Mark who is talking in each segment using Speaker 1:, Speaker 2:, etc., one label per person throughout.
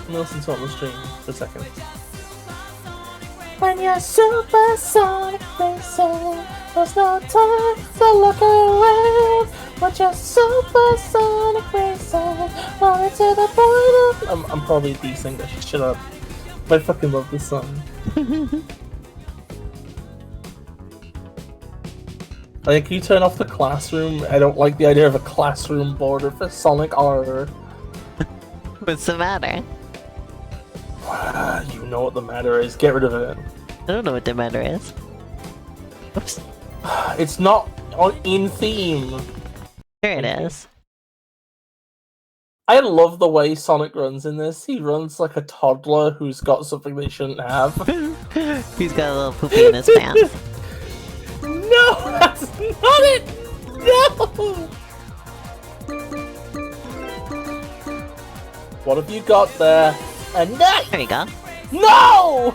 Speaker 1: Let me listen to it on the stream for a second.
Speaker 2: When you're supersonic racing, there's no time to look around. When you're supersonic racing, running to the point of...
Speaker 1: I'm probably decent. I should shut up. But I fucking love this song. Like, you turn off the classroom. I don't like the idea of a classroom border for Sonic R.
Speaker 3: What's the matter?
Speaker 1: You know what the matter is. Get rid of it.
Speaker 3: I don't know what the matter is. Oops.
Speaker 1: It's not in theme.
Speaker 3: There it is.
Speaker 1: I love the way Sonic runs in this. He runs like a toddler who's got something they shouldn't have.
Speaker 3: He's got a little poopy in his pants.
Speaker 1: No, that's not it! No! What have you got there? A knife!
Speaker 3: There you go.
Speaker 1: No!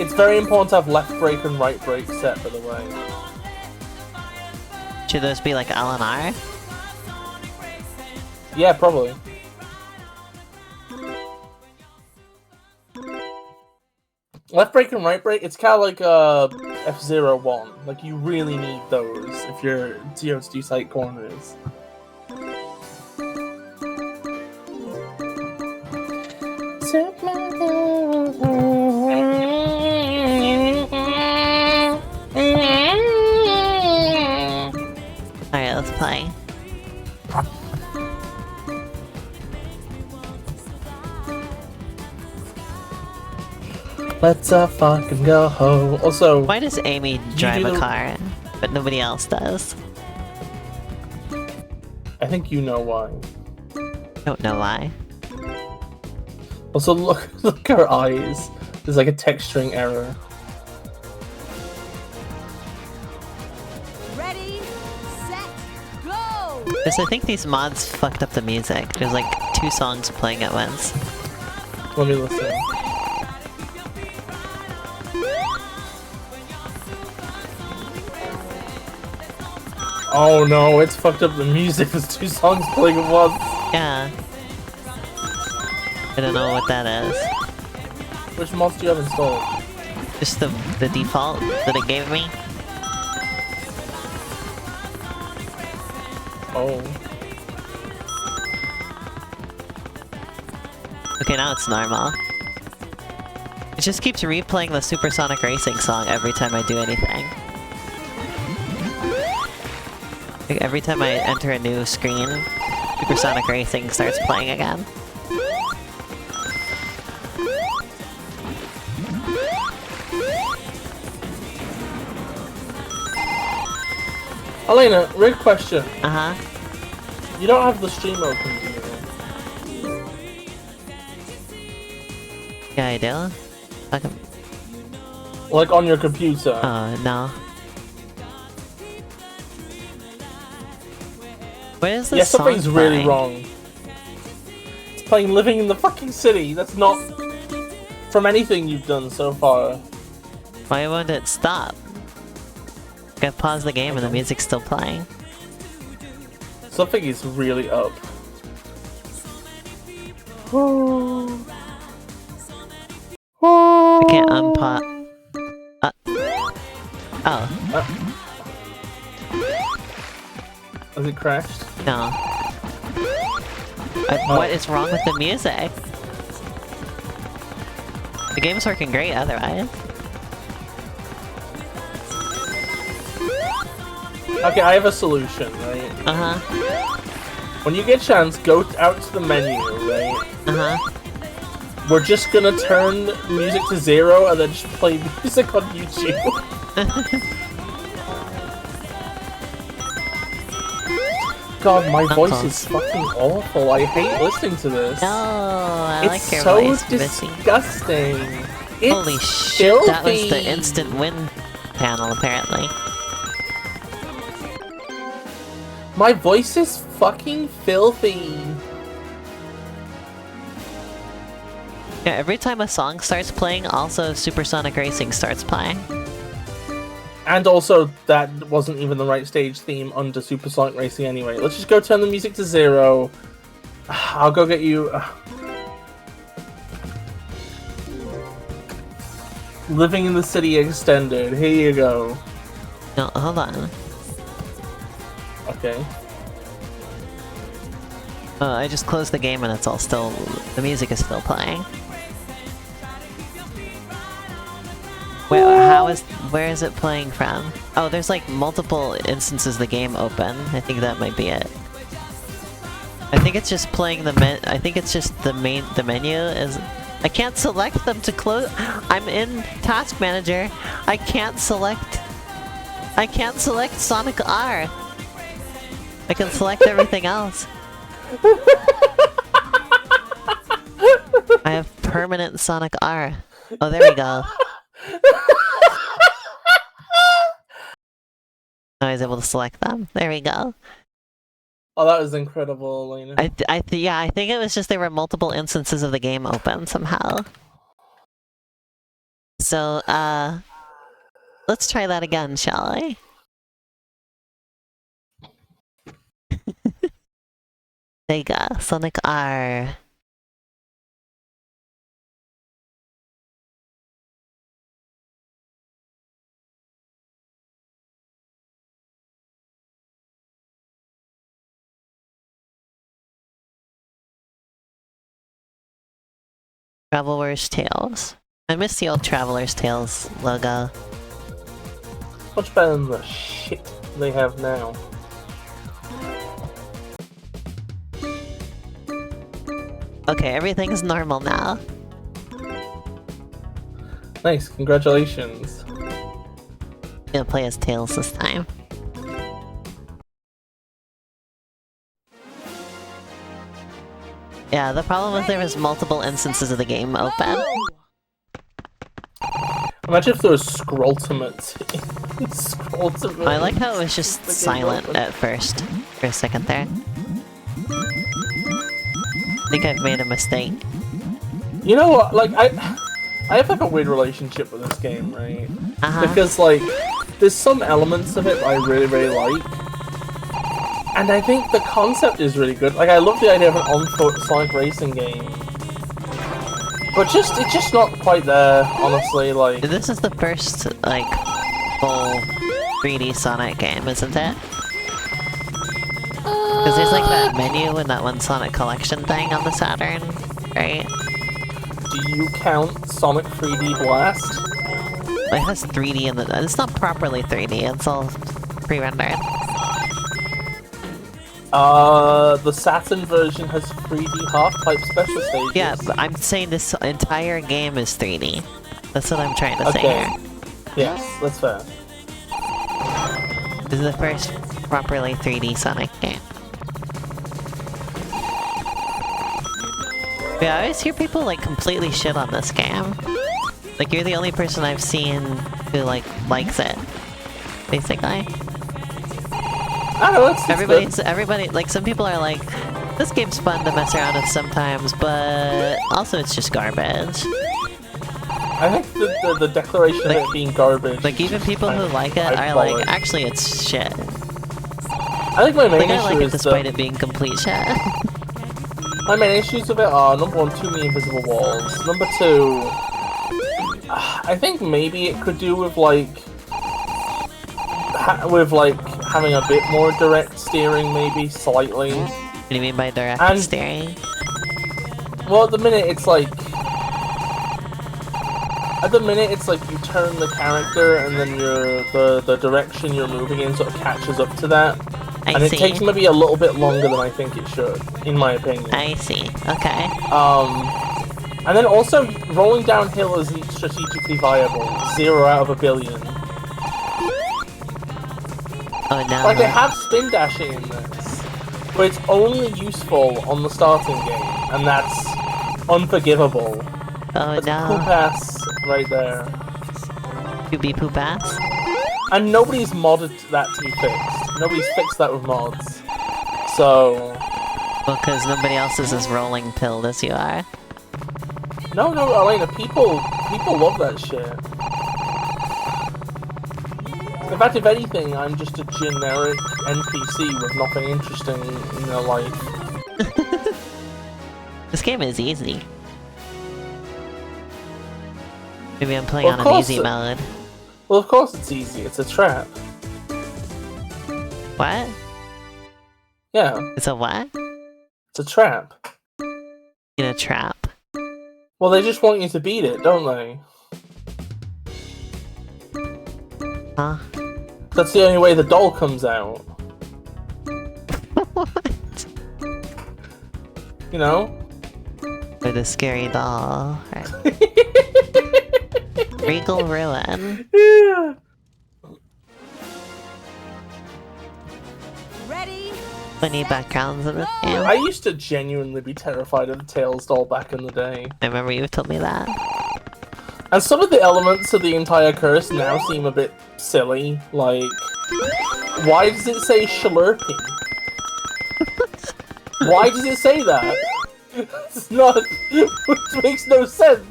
Speaker 1: It's very important to have left brake and right brake set, by the way.
Speaker 3: Should those be like L and R?
Speaker 1: Yeah, probably. Left brake and right brake, it's kind of like F-01. Like, you really need those if you're to do tight corners.
Speaker 3: Alright, let's play.
Speaker 1: Let's fucking go home. Also,
Speaker 3: Why does Amy drive
Speaker 1: do
Speaker 3: a
Speaker 1: the-
Speaker 3: car, but nobody else does?
Speaker 1: I think you know why.
Speaker 3: Don't know why.
Speaker 1: Also, look at her eyes. There's like a texturing error.
Speaker 4: Ready, set, go!
Speaker 3: Because I think these mods fucked up the music. There's like 2 songs playing at once.
Speaker 1: Let me listen. Oh no, it's fucked up the music. There's 2 songs playing at once.
Speaker 3: Yeah. I don't know what that is.
Speaker 1: Which mods do you have installed?
Speaker 3: Just the default that it gave me.
Speaker 1: Oh.
Speaker 3: Okay, now it's normal. It just keeps replaying the Supersonic Racing song every time I do anything. Like every time I enter a new screen, Supersonic Racing starts playing again.
Speaker 1: Elena, weird question.
Speaker 3: Uh-huh.
Speaker 1: You don't have the stream open, do you?
Speaker 3: Yeah, I do. Fucking...
Speaker 1: Like on your computer?
Speaker 3: no. What is this
Speaker 1: Yeah,
Speaker 3: song
Speaker 1: something's really
Speaker 3: playing?
Speaker 1: wrong. It's playing Living in the fucking City. That's not from anything you've done so far.
Speaker 3: Why won't it stop? I paused the game and the music's still playing.
Speaker 1: Something is really up.
Speaker 3: I can't unpause. Oh,
Speaker 1: Has it crashed?
Speaker 3: no. What is wrong with the music? The game's working great otherwise.
Speaker 1: Okay, I have a solution, right?
Speaker 3: Uh-huh.
Speaker 1: When you get a chance, go out to the menu, right?
Speaker 3: Uh-huh.
Speaker 1: We're just gonna turn music to 0 and then just play music on YouTube. God, my voice is fucking awful. I hate listening to this.
Speaker 3: No, I
Speaker 1: It's
Speaker 3: like your
Speaker 1: so
Speaker 3: voice, Missy.
Speaker 1: disgusting. It's
Speaker 3: Holy shit, that was the
Speaker 1: filthy.
Speaker 3: instant win panel, apparently.
Speaker 1: My voice is fucking filthy.
Speaker 3: Yeah, every time a song starts playing, also Supersonic Racing starts playing.
Speaker 1: And also, that wasn't even the right stage theme under Supersonic Racing anyway. Let's just go turn the music to 0. I'll go get you... Living in the City Extended. Here you go.
Speaker 3: No, hold on.
Speaker 1: Okay.
Speaker 3: I just closed the game and it's all still... The music is still playing. Where is it playing from? Oh, there's like multiple instances of the game open. I think that might be it. I think it's just playing I think it's just the menu is... I can't select them to close... I'm in Task Manager. I can't select Sonic R. I can select everything else. I have permanent Sonic R. Oh, there we go. I was able to select them. There we go.
Speaker 1: Oh, that was incredible, Elena.
Speaker 3: Yeah, I think it was just there were multiple instances of the game open somehow. So, let's try that again, shall we? There you go, Sonic R. Traveler's Tales. I miss the old Traveler's Tales logo.
Speaker 1: Much better than the shit they have now.
Speaker 3: Okay, everything's normal now.
Speaker 1: Nice, congratulations.
Speaker 3: Gonna play as Tails this time. Yeah, the problem was there was multiple instances of the game open.
Speaker 1: Imagine if there was Scrolltimate. Scrolltimate.
Speaker 3: I like how it was just silent at first, for a second there. I think I've made a mistake.
Speaker 1: You know what, like, I have like a weird relationship with this game, right? Because, like, there's some elements of it I really, really like. And I think the concept is really good. Like, I love the idea of an on-foot Sonic racing game. But it's just not quite there, honestly, like...
Speaker 3: This is the first, like, full 3D Sonic game, isn't it? Because there's like that menu in that one Sonic Collection thing on the Saturn, right?
Speaker 1: Do you count Sonic 3D Blast?
Speaker 3: It has 3D in the... It's not properly 3D, it's all pre-rendered.
Speaker 1: The Saturn version has 3D half-pipe special stages.
Speaker 3: Yeah, but I'm saying this entire game is 3D. That's what I'm trying to say here.
Speaker 1: Yes, that's fair.
Speaker 3: This is the first properly 3D Sonic game. Yeah, I always hear people like completely shit on this game. Like, you're the only person I've seen who like likes it, basically.
Speaker 1: I don't know,
Speaker 3: everybody, like, some people are like, this game's fun to mess around with sometimes, but also it's just garbage.
Speaker 1: I think the declaration of it being garbage...
Speaker 3: Like, even people who like it are like, actually it's shit.
Speaker 1: I think my main issue
Speaker 3: I like it
Speaker 1: is
Speaker 3: despite it being complete shit.
Speaker 1: My main issues with it are, number 1, too many invisible walls. Number 2... I think maybe it could do with, like... having a bit more direct steering, maybe, slightly.
Speaker 3: What do you mean by direct steering?
Speaker 1: Well, at the minute, it's like... At the minute, it's like you turn the character, and then the direction you're moving in sort of catches up to that. And it takes maybe a little bit longer than I think it should, in my opinion.
Speaker 3: I see, okay.
Speaker 1: And then also, rolling downhill isn't strategically viable. 0 out of a billion.
Speaker 3: Oh no.
Speaker 1: Like, they have spin dashing in this, but it's only useful on the starting game, and that's unforgivable.
Speaker 3: Oh
Speaker 1: that's
Speaker 3: no.
Speaker 1: Poop ass right there.
Speaker 3: You be poop ass?
Speaker 1: And nobody's modded that to be fixed. Nobody's fixed that with mods. So...
Speaker 3: Well, because nobody else is as rolling pilled as you are.
Speaker 1: No, Elena, people love that shit. In fact, if anything, I'm just a generic NPC with nothing interesting in their life.
Speaker 3: This game is easy. Maybe I'm playing on an easy mode.
Speaker 1: Well, of course it's easy. It's a trap.
Speaker 3: What?
Speaker 1: Yeah.
Speaker 3: It's a what?
Speaker 1: It's a trap.
Speaker 3: In a trap?
Speaker 1: Well, they just want you to beat it, don't they?
Speaker 3: Huh?
Speaker 1: That's the only way the doll comes out.
Speaker 3: What?
Speaker 1: You know?
Speaker 3: With a scary doll. Right. Regal Ruin.
Speaker 1: Yeah.
Speaker 4: Ready?
Speaker 3: Funny backgrounds in this game.
Speaker 1: I used to genuinely be terrified of the Tails doll back in the day.
Speaker 3: I remember you told me that.
Speaker 1: And some of the elements of the entire curse now seem a bit silly. Like, why does it say Slurpee? Why does it say that? It's not... Which makes no sense.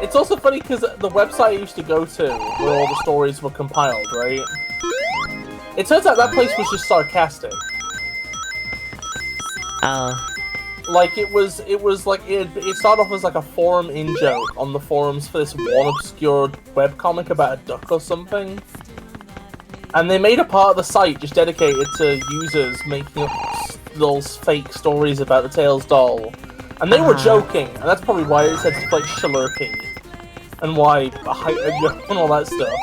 Speaker 1: It's also funny because the website I used to go to, where all the stories were compiled, right? It turns out that place was just sarcastic.
Speaker 3: Oh.
Speaker 1: Like, it started off as like a forum in-joke on the forums for this one obscure webcomic about a duck or something. And they made a part of the site just dedicated to users making up those fake stories about the Tails doll. And they were joking, and that's probably why it said like Slurpee. And why, and all that stuff.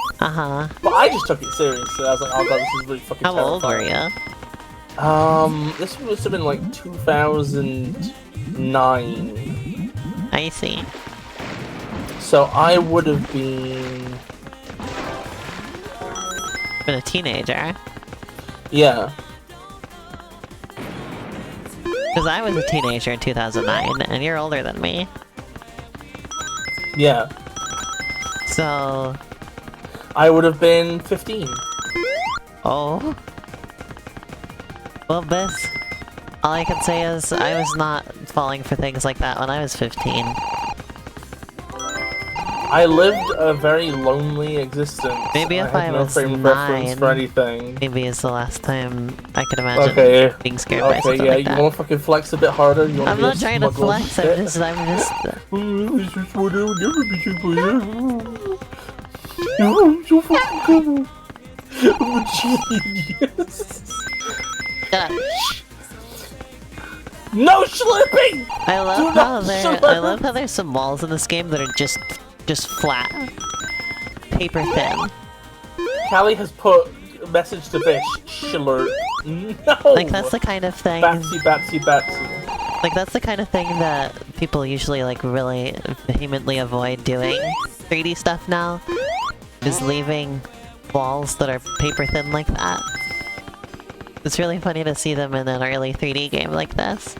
Speaker 1: But I just took it seriously. I was like, oh god, this is really fucking terrifying.
Speaker 3: How old were you?
Speaker 1: This must have been like 2009.
Speaker 3: I see.
Speaker 1: So I would have been
Speaker 3: a teenager.
Speaker 1: Yeah.
Speaker 3: Because I was a teenager in 2009, and you're older than me.
Speaker 1: Yeah.
Speaker 3: So...
Speaker 1: I would have been 15.
Speaker 3: Oh. Well, Biss, all I can say is I was not falling for things like that when I was 15.
Speaker 1: I lived a very lonely existence.
Speaker 3: Maybe if I
Speaker 1: had no
Speaker 3: was
Speaker 1: frame of
Speaker 3: 9,
Speaker 1: reference for anything.
Speaker 3: maybe it's the last time I could imagine being scared by something like that.
Speaker 1: You want to fucking flex a bit harder? You
Speaker 3: I'm not trying to flex, I'm just...
Speaker 1: I'm so fucking cool. I'm a genius. No Slurping!
Speaker 3: I love how there's some walls in this game that are just flat. Paper thin.
Speaker 1: Callie has put a message to Bish, Slurp. No!
Speaker 3: Like, that's the kind of thing...
Speaker 1: Batsy.
Speaker 3: Like, that's the kind of thing that people usually, like, really vehemently avoid doing. 3D stuff now is leaving walls that are paper thin like that. It's really funny to see them in an early 3D game like this.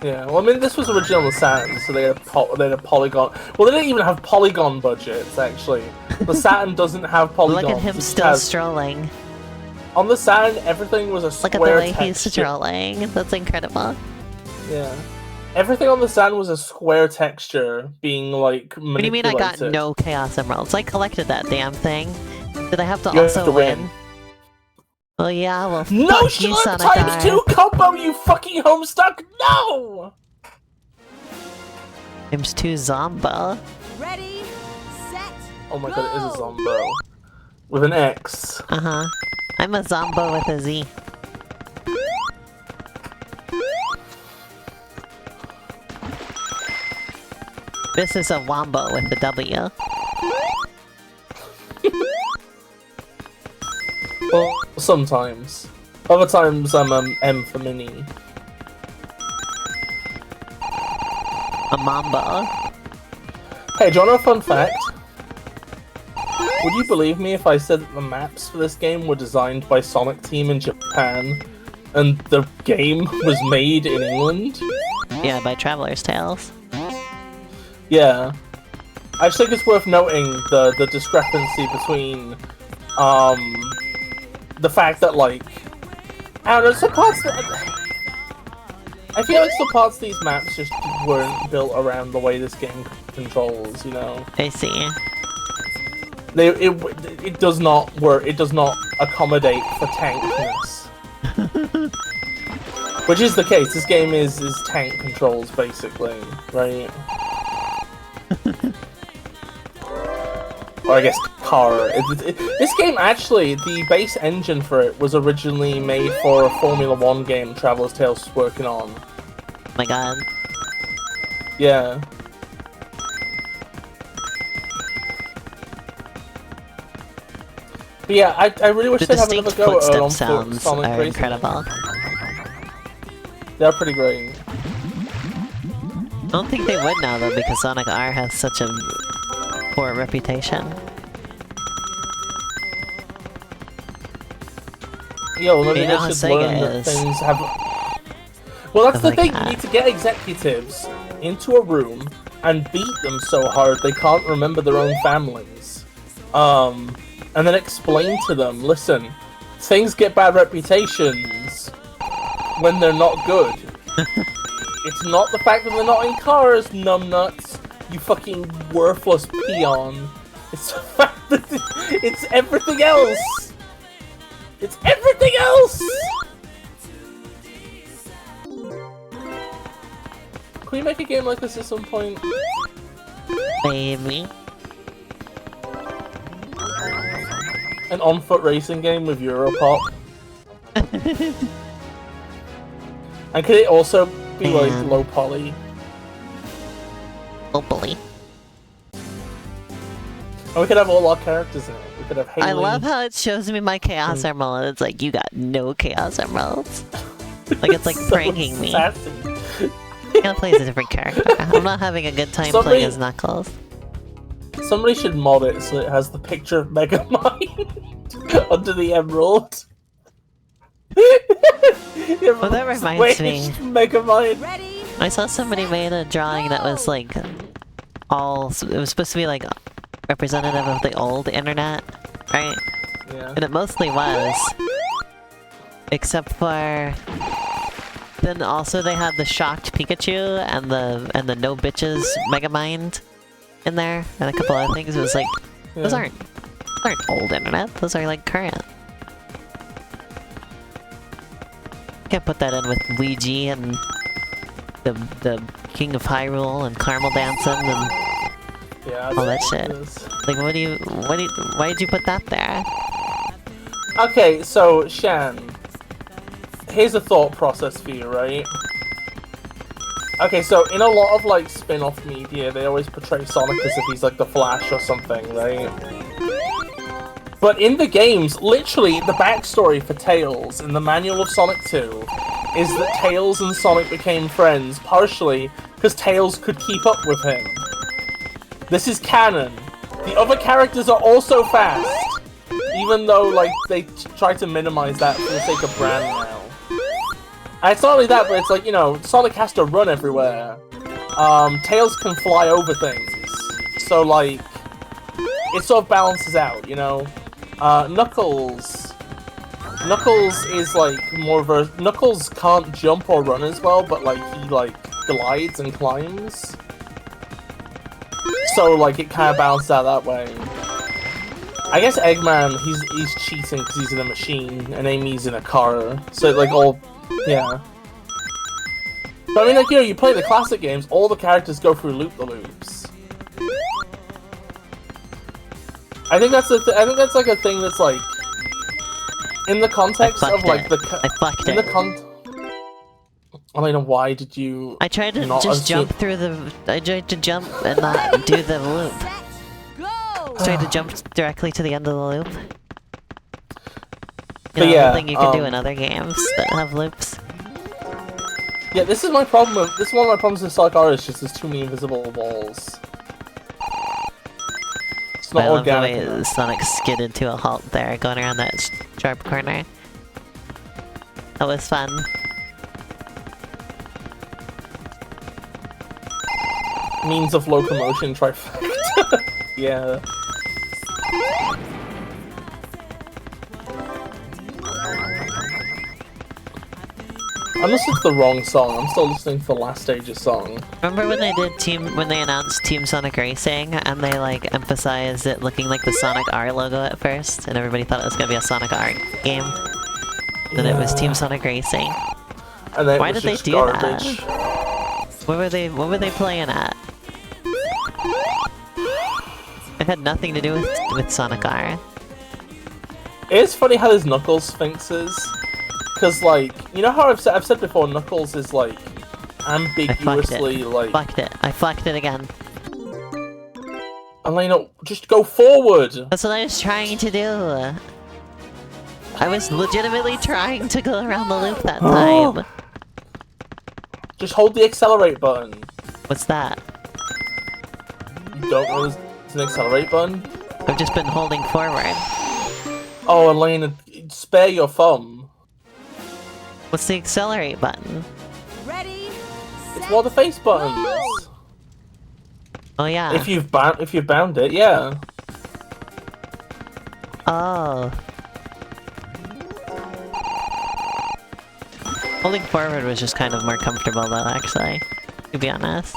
Speaker 1: Yeah, well, I mean, this was originally on the Saturn, so they had a polygon. Well, they didn't even have polygon budgets, actually. The Saturn doesn't have polygons.
Speaker 3: Look at him still strolling.
Speaker 1: On the Saturn, everything was a square texture.
Speaker 3: Look at the way he's strolling. That's incredible.
Speaker 1: Yeah. Everything on the Saturn was a square texture being, like, manipulated.
Speaker 3: What do you mean I got no Chaos Emeralds? I collected that damn thing. Did I have to also win? Well, yeah, well,
Speaker 1: no
Speaker 3: fuck you,
Speaker 1: Slurp
Speaker 3: Sonic
Speaker 1: times 2 combo, you fucking homestuck! No!
Speaker 3: Times 2 Zombo.
Speaker 4: Ready, set,
Speaker 1: oh my god, it is a Zombo. With an X.
Speaker 3: Uh-huh. I'm a Zombo with a Z. This is a Wombo with a W.
Speaker 1: Well, sometimes. Other times I'm M for mini.
Speaker 3: A Mambo.
Speaker 1: Hey, do you want to know a fun fact? Would you believe me if I said that the maps for this game were designed by Sonic Team in Japan, and the game was made in England?
Speaker 3: Yeah, by Traveler's Tales.
Speaker 1: Yeah. I just think it's worth noting the discrepancy between, the fact that, like, I don't know, some parts that... I feel like some parts of these maps just weren't built around the way this game controls, you know?
Speaker 3: I see.
Speaker 1: It does not work, it does not accommodate for tankness. Which is the case, this game is tank controls, basically, right? Or I guess car. This game actually, the base engine for it was originally made for a Formula 1 game Traveller's Tales was working on.
Speaker 3: Oh my god.
Speaker 1: Yeah. But yeah, I really wish
Speaker 3: The
Speaker 1: they'd have another
Speaker 3: distinct
Speaker 1: go at
Speaker 3: footstep
Speaker 1: on
Speaker 3: sounds
Speaker 1: Sonic
Speaker 3: are
Speaker 1: Racing.
Speaker 3: incredible.
Speaker 1: They're pretty great.
Speaker 3: I don't think they would now though, because Sonic R has such a poor reputation.
Speaker 1: Yeah, well, maybe
Speaker 3: You know how
Speaker 1: they should
Speaker 3: Sega
Speaker 1: learn that
Speaker 3: is.
Speaker 1: things have... Well, that's
Speaker 3: Stuff
Speaker 1: the
Speaker 3: like
Speaker 1: thing,
Speaker 3: that.
Speaker 1: you need to get executives into a room and beat them so hard they can't remember their own families. And then explain to them, listen, things get bad reputations when they're not good. It's not the fact that they're not in cars, numbnuts, you fucking worthless peon. It's the fact that it's everything else! It's everything else! Can we make a game like this at some point?
Speaker 3: Maybe.
Speaker 1: An on-foot racing game with Europop? And could it also be like
Speaker 3: Man.
Speaker 1: low poly?
Speaker 3: Hopefully.
Speaker 1: And we could have all our characters in it. We could have Haley.
Speaker 3: I love how it shows me my Chaos Emerald. It's like, you got no Chaos Emeralds. Like, it's like
Speaker 1: So
Speaker 3: pranking me.
Speaker 1: sassy.
Speaker 3: I'm gonna play as a different character. I'm not having a good time playing as Knuckles.
Speaker 1: Somebody should mod it so it has the picture of Megamind under the emerald.
Speaker 3: Well, that reminds me.
Speaker 1: Megamind.
Speaker 4: Ready?
Speaker 3: I saw somebody made a drawing that was like all. It was supposed to be like representative of the old internet, right?
Speaker 1: Yeah.
Speaker 3: And it mostly was. Except for. Then also they had the shocked Pikachu and the no bitches Megamind in there and a couple other things. It was like those aren't old internet. Those are like current. Can't put that in with Luigi and the King of Hyrule and Caramel Dancing and
Speaker 1: Yeah.
Speaker 3: all that shit. Like, why did you put that there?
Speaker 1: Okay, so Shan, here's a thought process for you, right? Okay, so in a lot of like spin-off media, they always portray Sonic as if he's like the Flash or something, right? But in the games, literally, the backstory for Tails in the manual of Sonic 2 is that Tails and Sonic became friends, partially because Tails could keep up with him. This is canon. The other characters are also fast, even though, like, they try to minimize that for the sake of brand now. And it's not only that, but it's like, you know, Sonic has to run everywhere. Tails can fly over things. So, like, it sort of balances out, you know? Knuckles is like more of a... Knuckles can't jump or run as well, but like he like glides and climbs. So like it kind of balances out that way. I guess Eggman, he's cheating because he's in a machine, and Amy's in a car. So like all... yeah. But I mean, like, you know, you play the classic games, all the characters go through loop-the-loops. I think that's like a thing that's like in the context of like
Speaker 3: I fucked
Speaker 1: in
Speaker 3: it.
Speaker 1: the I don't know, why did you?
Speaker 3: I tried to
Speaker 1: not
Speaker 3: just
Speaker 1: assume-
Speaker 3: jump through the. I tried to jump and not do the loop.
Speaker 4: Set, go!
Speaker 3: I tried to jump directly to the end of the loop.
Speaker 1: But
Speaker 3: You know,
Speaker 1: yeah,
Speaker 3: the thing you can do in other games that have loops.
Speaker 1: Yeah, this is my problem with this. Is one of my problems with Sonic R is just there's too many invisible walls. It's not
Speaker 3: I love the
Speaker 1: organic.
Speaker 3: way
Speaker 1: enough.
Speaker 3: Sonic skidded to a halt there, going around that sharp corner. That was fun.
Speaker 1: Means of locomotion trifecta. Yeah. I'm listening to the wrong song. I'm still listening to the last stage's song.
Speaker 3: Remember when they did when they announced Team Sonic Racing and they like emphasized it looking like the Sonic R logo at first, and everybody thought it was gonna be a Sonic R game. Then it was Team Sonic Racing.
Speaker 1: And then
Speaker 3: Why did they do
Speaker 1: garbage.
Speaker 3: that? What were they playing at? It had nothing to do with Sonic R.
Speaker 1: It's funny how there's Knuckles Sphinxes. Because, like, you know how I've said before, Knuckles is, like, ambiguously, like...
Speaker 3: I fucked it again.
Speaker 1: And, like, no, just go forward!
Speaker 3: That's what I was trying to do. I was legitimately trying to go around the loop that time.
Speaker 1: Just hold the accelerate button.
Speaker 3: What's that?
Speaker 1: You don't know there's an accelerate button?
Speaker 3: I've just been holding forward.
Speaker 1: Oh, Elena, spare your thumb.
Speaker 3: What's the accelerate button?
Speaker 4: Ready?
Speaker 1: It's one of the face buttons.
Speaker 3: Oh yeah.
Speaker 1: If you've bound it, yeah.
Speaker 3: Oh. Holding forward was just kind of more comfortable though, actually. To be honest.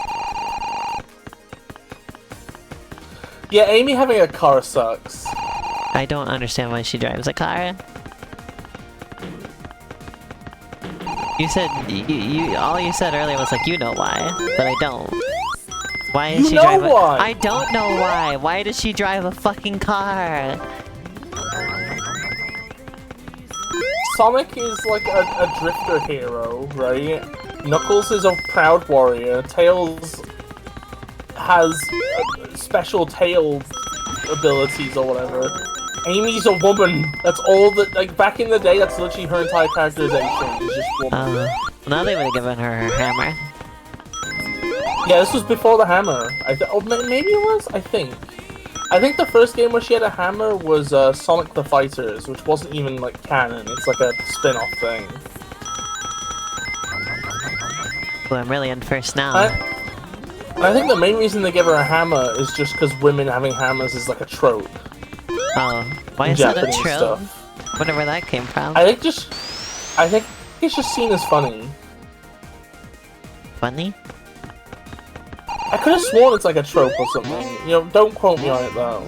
Speaker 1: Yeah, Amy having a car sucks.
Speaker 3: I don't understand why she drives a car. You said all you said earlier was like, you know why, but I don't. Why is she driving?
Speaker 1: Why?
Speaker 3: I don't know why. Why does she drive a fucking car?
Speaker 1: Sonic is like a drifter hero, right? Knuckles is a proud warrior. Tails has special tail abilities or whatever. Amy's a woman. That's all that. Like back in the day, that's literally her entire characterization. Is just woman.
Speaker 3: Now they would have given her her hammer.
Speaker 1: Yeah, this was before the hammer. Maybe it was. I think the first game where she had a hammer was Sonic the Fighters, which wasn't even like canon. It's like a spin-off thing.
Speaker 3: Well, I'm really in first now.
Speaker 1: I think the main reason they give her a hammer is just because women having hammers is like a trope.
Speaker 3: Oh, why is that a
Speaker 1: Japanese
Speaker 3: trope?
Speaker 1: stuff.
Speaker 3: Whatever that came from.
Speaker 1: I think it's just seen as funny.
Speaker 3: Funny?
Speaker 1: I could have sworn it's like a trope or something. You know, don't quote me on it though.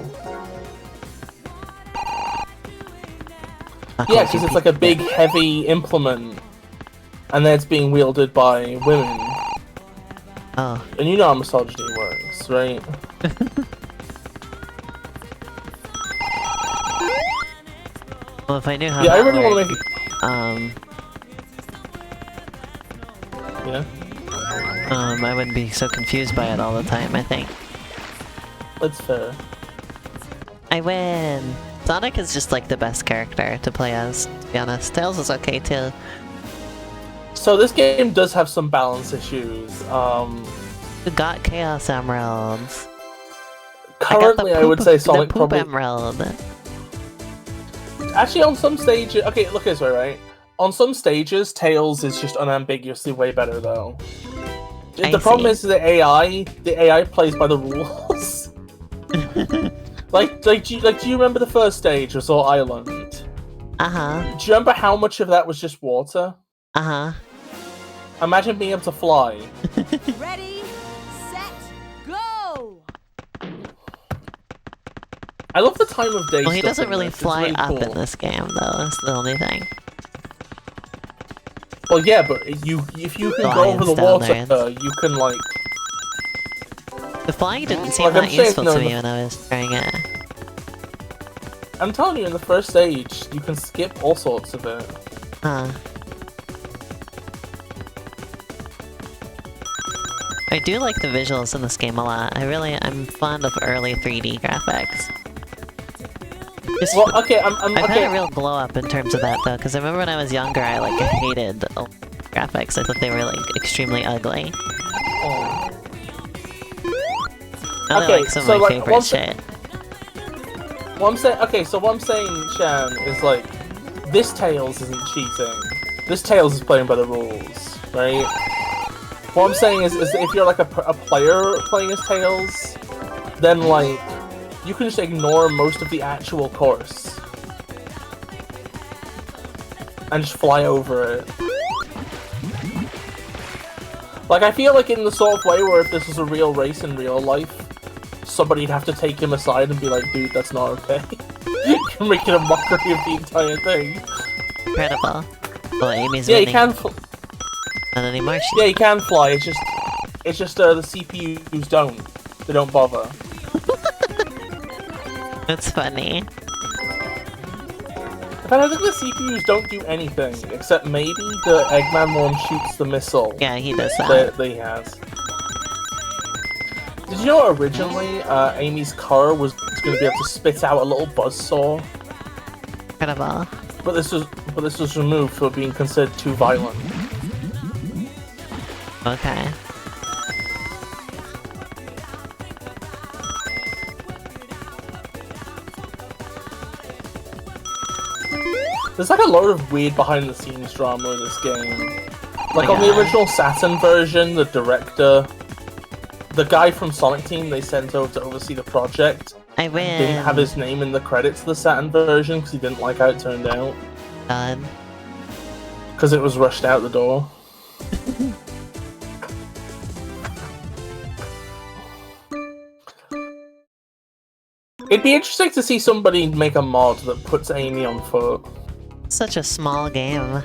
Speaker 1: Yeah, because it's like a big, heavy implement, and then it's being wielded by women.
Speaker 3: Oh.
Speaker 1: And you know how misogyny works, right?
Speaker 3: Well, if I knew how
Speaker 1: Yeah, I
Speaker 3: that
Speaker 1: really want
Speaker 3: worked,
Speaker 1: to make it. Yeah.
Speaker 3: I wouldn't be so confused by it all the time, I think.
Speaker 1: That's fair.
Speaker 3: I win! Sonic is just like the best character to play as, to be honest. Tails is okay too.
Speaker 1: So this game does have some balance issues.
Speaker 3: We got Chaos Emeralds.
Speaker 1: Currently, I would say Sonic
Speaker 3: the poop
Speaker 1: probably...
Speaker 3: Emerald.
Speaker 1: Actually, on some stages... Okay, look this way, right? On some stages, Tails is just unambiguously way better, though. The problem is the AI plays by the rules. do you remember the first stage, Resort Island?
Speaker 3: Uh-huh.
Speaker 1: Do you remember how much of that was just water?
Speaker 3: Uh-huh.
Speaker 1: Imagine being able to fly.
Speaker 4: Ready, set, go!
Speaker 1: I love the time of day.
Speaker 3: Well, he
Speaker 1: stuff
Speaker 3: doesn't
Speaker 1: in
Speaker 3: really
Speaker 1: this. It's
Speaker 3: fly
Speaker 1: really
Speaker 3: up
Speaker 1: cool.
Speaker 3: in this game, though. That's the only thing.
Speaker 1: Well, yeah, but if you can go over the water, you can like.
Speaker 3: The flying didn't seem
Speaker 1: Like,
Speaker 3: that
Speaker 1: I'm saying,
Speaker 3: useful
Speaker 1: no,
Speaker 3: to me when I was trying it.
Speaker 1: I'm telling you, in the first stage, you can skip all sorts of it.
Speaker 3: Huh. I do like the visuals in this game a lot. I'm fond of early 3D graphics. Just,
Speaker 1: Well, okay,
Speaker 3: I've
Speaker 1: okay.
Speaker 3: had a real glow up in terms of that though, because I remember when I was younger, I like hated graphics. I thought they were like extremely ugly.
Speaker 1: Oh.
Speaker 3: Now
Speaker 1: Okay,
Speaker 3: they're like some of
Speaker 1: so,
Speaker 3: my
Speaker 1: like,
Speaker 3: favorite
Speaker 1: once-
Speaker 3: shit.
Speaker 1: What I'm saying, okay, so what I'm saying, Shan, is like, this Tails isn't cheating. This Tails is playing by the rules, right? What I'm saying is that if you're like a player playing as Tails, then like, you can just ignore most of the actual course. And just fly over it. Like, I feel like in the sort of way where if this was a real race in real life, somebody'd have to take him aside and be like, dude, that's not okay. You're making a mockery of the entire thing.
Speaker 3: Incredible. Well, Amy's
Speaker 1: Yeah,
Speaker 3: winning.
Speaker 1: he can.
Speaker 3: Not anymore.
Speaker 1: Yeah, he can fly. It's just the CPUs don't. They don't bother.
Speaker 3: That's funny.
Speaker 1: In fact, I think the CPUs don't do anything except maybe the Eggman one shoots the missile.
Speaker 3: Yeah, he does that.
Speaker 1: That he has. Did you know originally Amy's car was going to be able to spit out a little buzzsaw?
Speaker 3: Incredible.
Speaker 1: But this was removed for being considered too violent.
Speaker 3: Okay.
Speaker 1: There's like a lot of weird behind the scenes drama in this game. Like
Speaker 3: Oh
Speaker 1: on
Speaker 3: my
Speaker 1: the
Speaker 3: God.
Speaker 1: original Saturn version, the director, the guy from Sonic Team they sent over to oversee the project,
Speaker 3: I win.
Speaker 1: didn't have his name in the credits of the Saturn version because he didn't like how it turned out.
Speaker 3: Done.
Speaker 1: Because it was rushed out the door. It'd be interesting to see somebody make a mod that puts Amy on foot.
Speaker 3: Such a small game.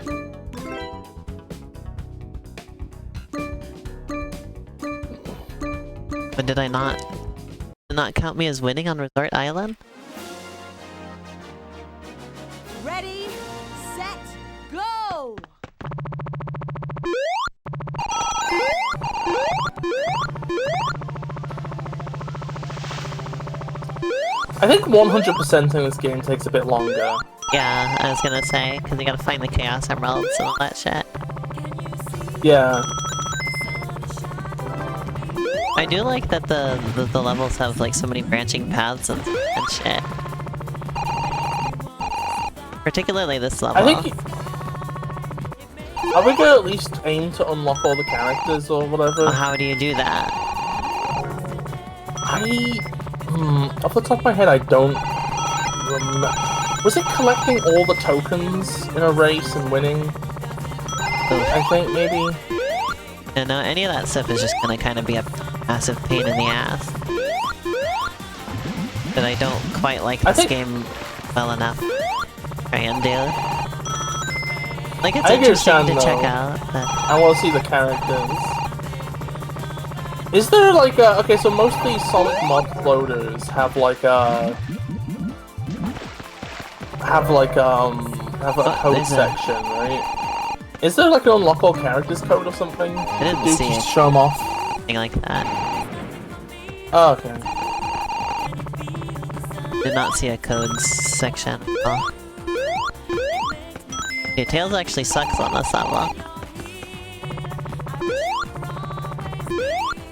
Speaker 3: But did I not count me as winning on Resort Island?
Speaker 4: Ready, set, go!
Speaker 1: I think 100% in this game takes a bit longer.
Speaker 3: Yeah, I was gonna say, because you gotta find the Chaos Emeralds and all that shit.
Speaker 1: Yeah.
Speaker 3: I do like that the levels have like so many branching paths and shit. Particularly this level.
Speaker 1: I think... Are we gonna at least aim to unlock all the characters or whatever?
Speaker 3: Well, how do you do that?
Speaker 1: Off the top of my head, I don't remember. Was it collecting all the tokens in a race and winning? I think, maybe?
Speaker 3: Yeah, no, any of that stuff is just gonna kind of be a massive pain in the ass. But I don't quite like this game well enough. Try and do. Like, it's
Speaker 1: I
Speaker 3: interesting to
Speaker 1: understand,
Speaker 3: check
Speaker 1: though.
Speaker 3: out, but...
Speaker 1: I want to see the characters. Is there like a... Okay, so most of these Sonic mod loaders have like a... Have a code
Speaker 3: there's a-
Speaker 1: section, right? Is there like an unlock all characters code or something?
Speaker 3: I didn't
Speaker 1: Do
Speaker 3: see
Speaker 1: just
Speaker 3: it.
Speaker 1: show them off?
Speaker 3: Something like that.
Speaker 1: Oh, okay.
Speaker 3: Did not see a codes section. Oh. Okay, Tails actually sucks on this level.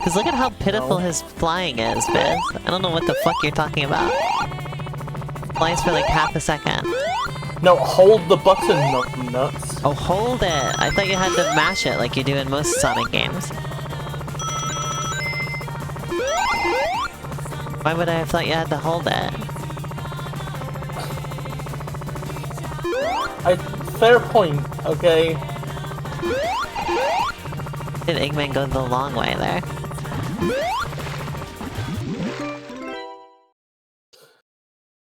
Speaker 3: Cause look at how pitiful his flying is, Biz. I don't know what the fuck you're talking about. Flies for like half a second.
Speaker 1: No, hold the button, nuts.
Speaker 3: Oh, hold it! I thought you had to mash it like you do in most Sonic games. Why would I have thought you had to hold it?
Speaker 1: Fair point, okay?
Speaker 3: Did Eggman go the long way there?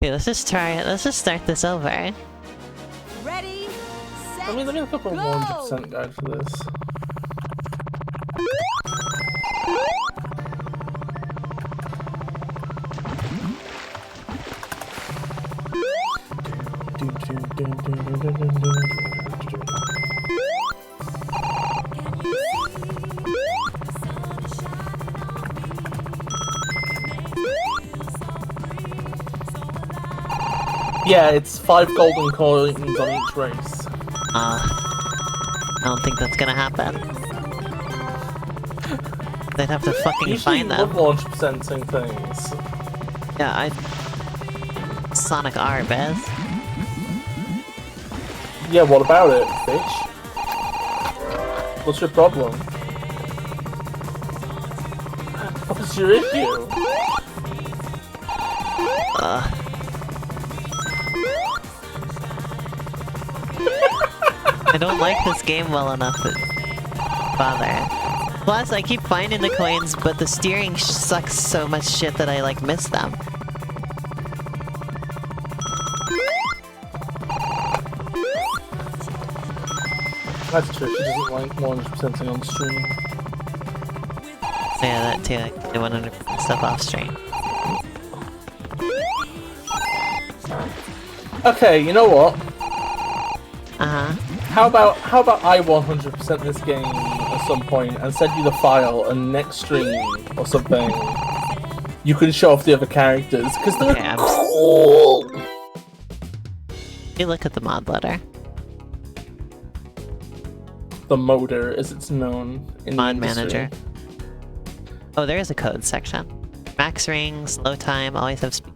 Speaker 3: Okay, let's just try it. Let's just start this over.
Speaker 4: Ready, set,
Speaker 1: Let me look up a
Speaker 4: go!
Speaker 1: 100% guide for this. Yeah, it's 5 golden coins on each race.
Speaker 3: I don't think that's gonna happen. They'd have to fucking
Speaker 1: Usually
Speaker 3: find them.
Speaker 1: love 100%ing things.
Speaker 3: Yeah, Sonic R, Bez.
Speaker 1: Yeah, what about it, bitch? What's your problem? What's your issue?
Speaker 3: I don't like this game well enough to bother. Plus, I keep finding the coins, but the steering sucks so much shit that I, like, miss them.
Speaker 1: That's true, she doesn't like 100%ing on stream.
Speaker 3: Yeah, that too. I do 100% stuff off stream.
Speaker 1: Okay, you know what?
Speaker 3: Uh-huh.
Speaker 1: How about I 100% this game at some point and send you the file, and next stream or something you can show off the other characters because they're
Speaker 3: Okay,
Speaker 1: cool.
Speaker 3: You look at the mod letter.
Speaker 1: The motor, as it's known in
Speaker 3: Mod
Speaker 1: the industry.
Speaker 3: manager. Oh, there is a code section. Max rings, low time, always have speed.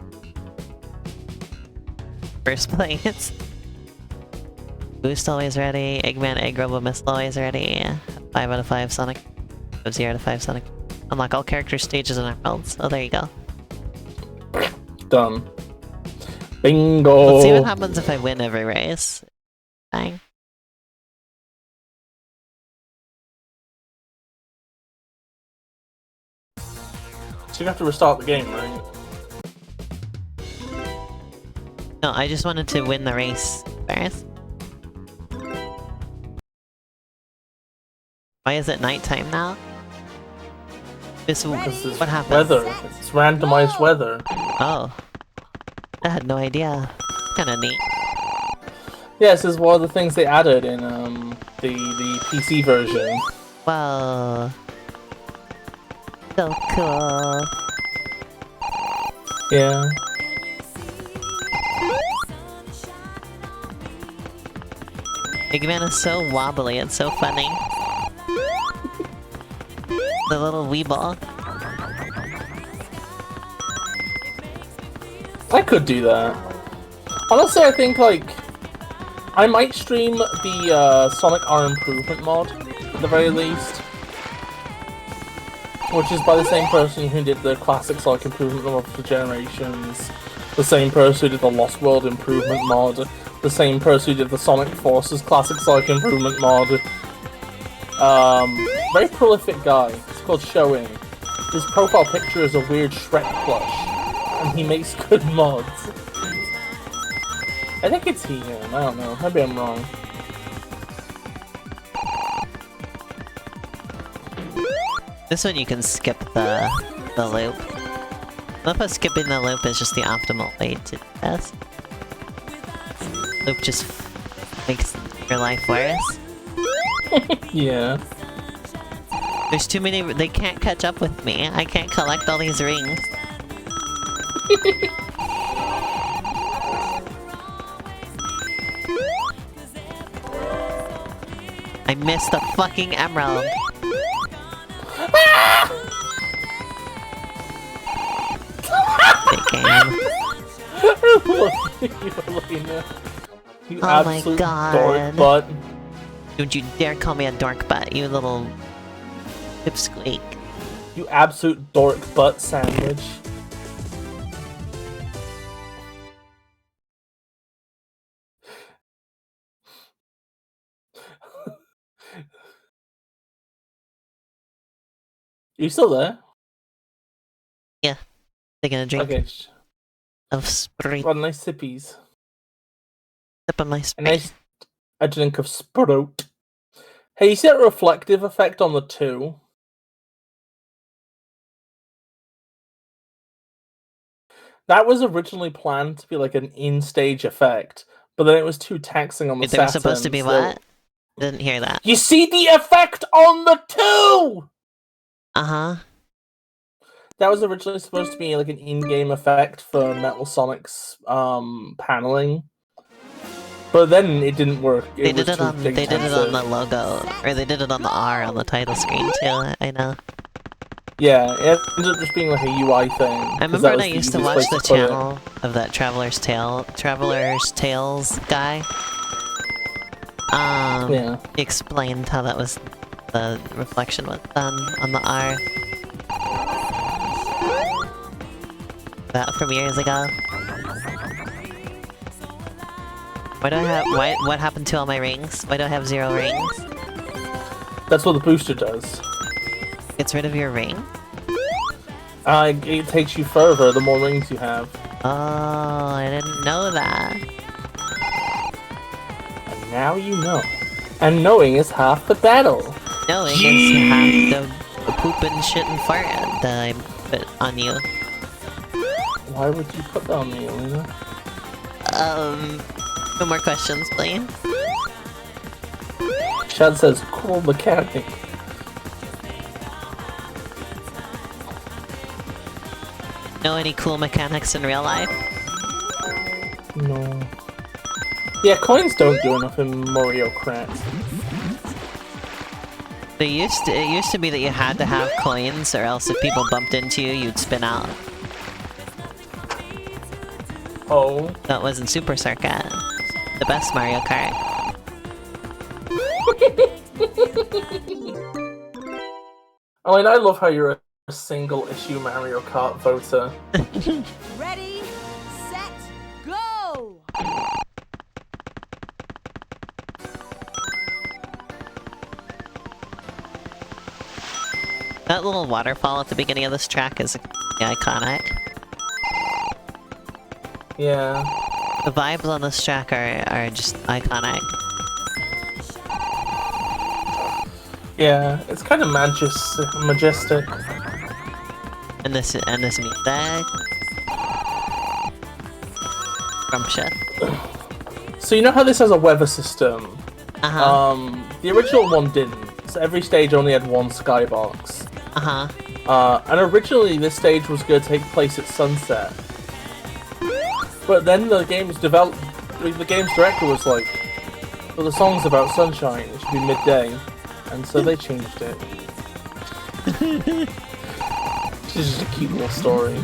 Speaker 3: First place. Boost always ready. Eggman, Egg Robo Missile always ready. 5 out of 5 Sonic. 0 out of 5 Sonic. Unlock all character stages and emeralds. Oh, there you go.
Speaker 1: Done. Bingo.
Speaker 3: Let's see what happens if I win every race. Bang.
Speaker 1: So you have to restart the game, right?
Speaker 3: No, I just wanted to win the race first. Why is it nighttime now?
Speaker 1: This
Speaker 3: What
Speaker 1: is
Speaker 3: happened?
Speaker 1: weather. It's randomized weather.
Speaker 3: Oh. I had no idea. Kinda neat.
Speaker 1: Yeah, this is one of the things they added in the PC version.
Speaker 3: Whoa. So cool.
Speaker 1: Yeah.
Speaker 3: Eggman is so wobbly, it's so funny. The little weeball.
Speaker 1: I could do that. Honestly, I think, like, I might stream the Sonic R Improvement mod, at the very least. Which is by the same person who did the classic Sonic Improvement mod for Generations. The same person who did the Lost World Improvement mod. The same person who did the Sonic Forces classic Sonic Improvement mod. Very prolific guy. It's called Showing. His profile picture is a weird Shrek plush. And he makes good mods. I think it's him, I don't know, maybe I'm wrong.
Speaker 3: This one you can skip the loop. I love how skipping the loop is just the optimal way to do this. Loop just makes your life worse.
Speaker 1: Yeah.
Speaker 3: There's too many- they can't catch up with me. I can't collect all these rings. I missed the fucking emerald.
Speaker 1: You
Speaker 3: Oh my
Speaker 1: absolute
Speaker 3: God.
Speaker 1: dork butt.
Speaker 3: Don't you dare call me a dork butt, you little pipsqueak.
Speaker 1: You absolute dork butt sandwich. You still there?
Speaker 3: Yeah. Taking a drink
Speaker 1: Okay.
Speaker 3: of Sprite.
Speaker 1: Well, nice sippies.
Speaker 3: Sip of my
Speaker 1: A
Speaker 3: Sprite.
Speaker 1: a drink of Sprout. Hey, you see that reflective effect on the 2? That was originally planned to be like an in-stage effect, but then it was too taxing on the
Speaker 3: Wait, they were
Speaker 1: Saturn,
Speaker 3: supposed to be
Speaker 1: so-
Speaker 3: what? Didn't hear that.
Speaker 1: You see the effect on the 2!
Speaker 3: Uh-huh.
Speaker 1: That was originally supposed to be like an in-game effect for Metal Sonic's paneling. But then it didn't work.
Speaker 3: They
Speaker 1: was
Speaker 3: did it
Speaker 1: too
Speaker 3: on the
Speaker 1: expensive.
Speaker 3: logo. Or they did it on the R on the title screen too, I know.
Speaker 1: Yeah, it ended up just being like a UI thing.
Speaker 3: I remember when I used to watch the channel of that Traveler's Tales guy.
Speaker 1: Yeah.
Speaker 3: He explained how that was the reflection was done on the R. That from years ago. Why do I have what happened to all my rings? Why do I have 0 rings?
Speaker 1: That's what the booster does.
Speaker 3: Gets rid of your ring?
Speaker 1: It takes you further the more rings you have.
Speaker 3: Oh, I didn't know that.
Speaker 1: And now you know. And knowing is half the battle.
Speaker 3: Knowing is half the poop and shit and fart that I put on you.
Speaker 1: Why would you put that on me, Elena?
Speaker 3: No more questions, please.
Speaker 1: Chad says, cool mechanic.
Speaker 3: Know any cool mechanics in real life?
Speaker 1: No. Yeah, coins don't do enough in Mario Kart.
Speaker 3: It used to be that you had to have coins, or else if people bumped into you, you'd spin out.
Speaker 1: Oh.
Speaker 3: That wasn't Super Circuit. The best Mario Kart.
Speaker 1: I mean, I love how you're a single-issue Mario Kart voter.
Speaker 4: Ready, set, go!
Speaker 3: That little waterfall at the beginning of this track is iconic.
Speaker 1: Yeah.
Speaker 3: The vibes on this track are just iconic.
Speaker 1: Yeah, it's kind of majestic.
Speaker 3: And this music. Scrumptious.
Speaker 1: So you know how this has a weather system?
Speaker 3: Uh-huh.
Speaker 1: The original one didn't. So every stage only had one skybox.
Speaker 3: Uh-huh.
Speaker 1: And originally this stage was going to take place at sunset. But then the game's director was like, well, the song's about sunshine, it should be midday. And so they changed it. It's just a cute little story.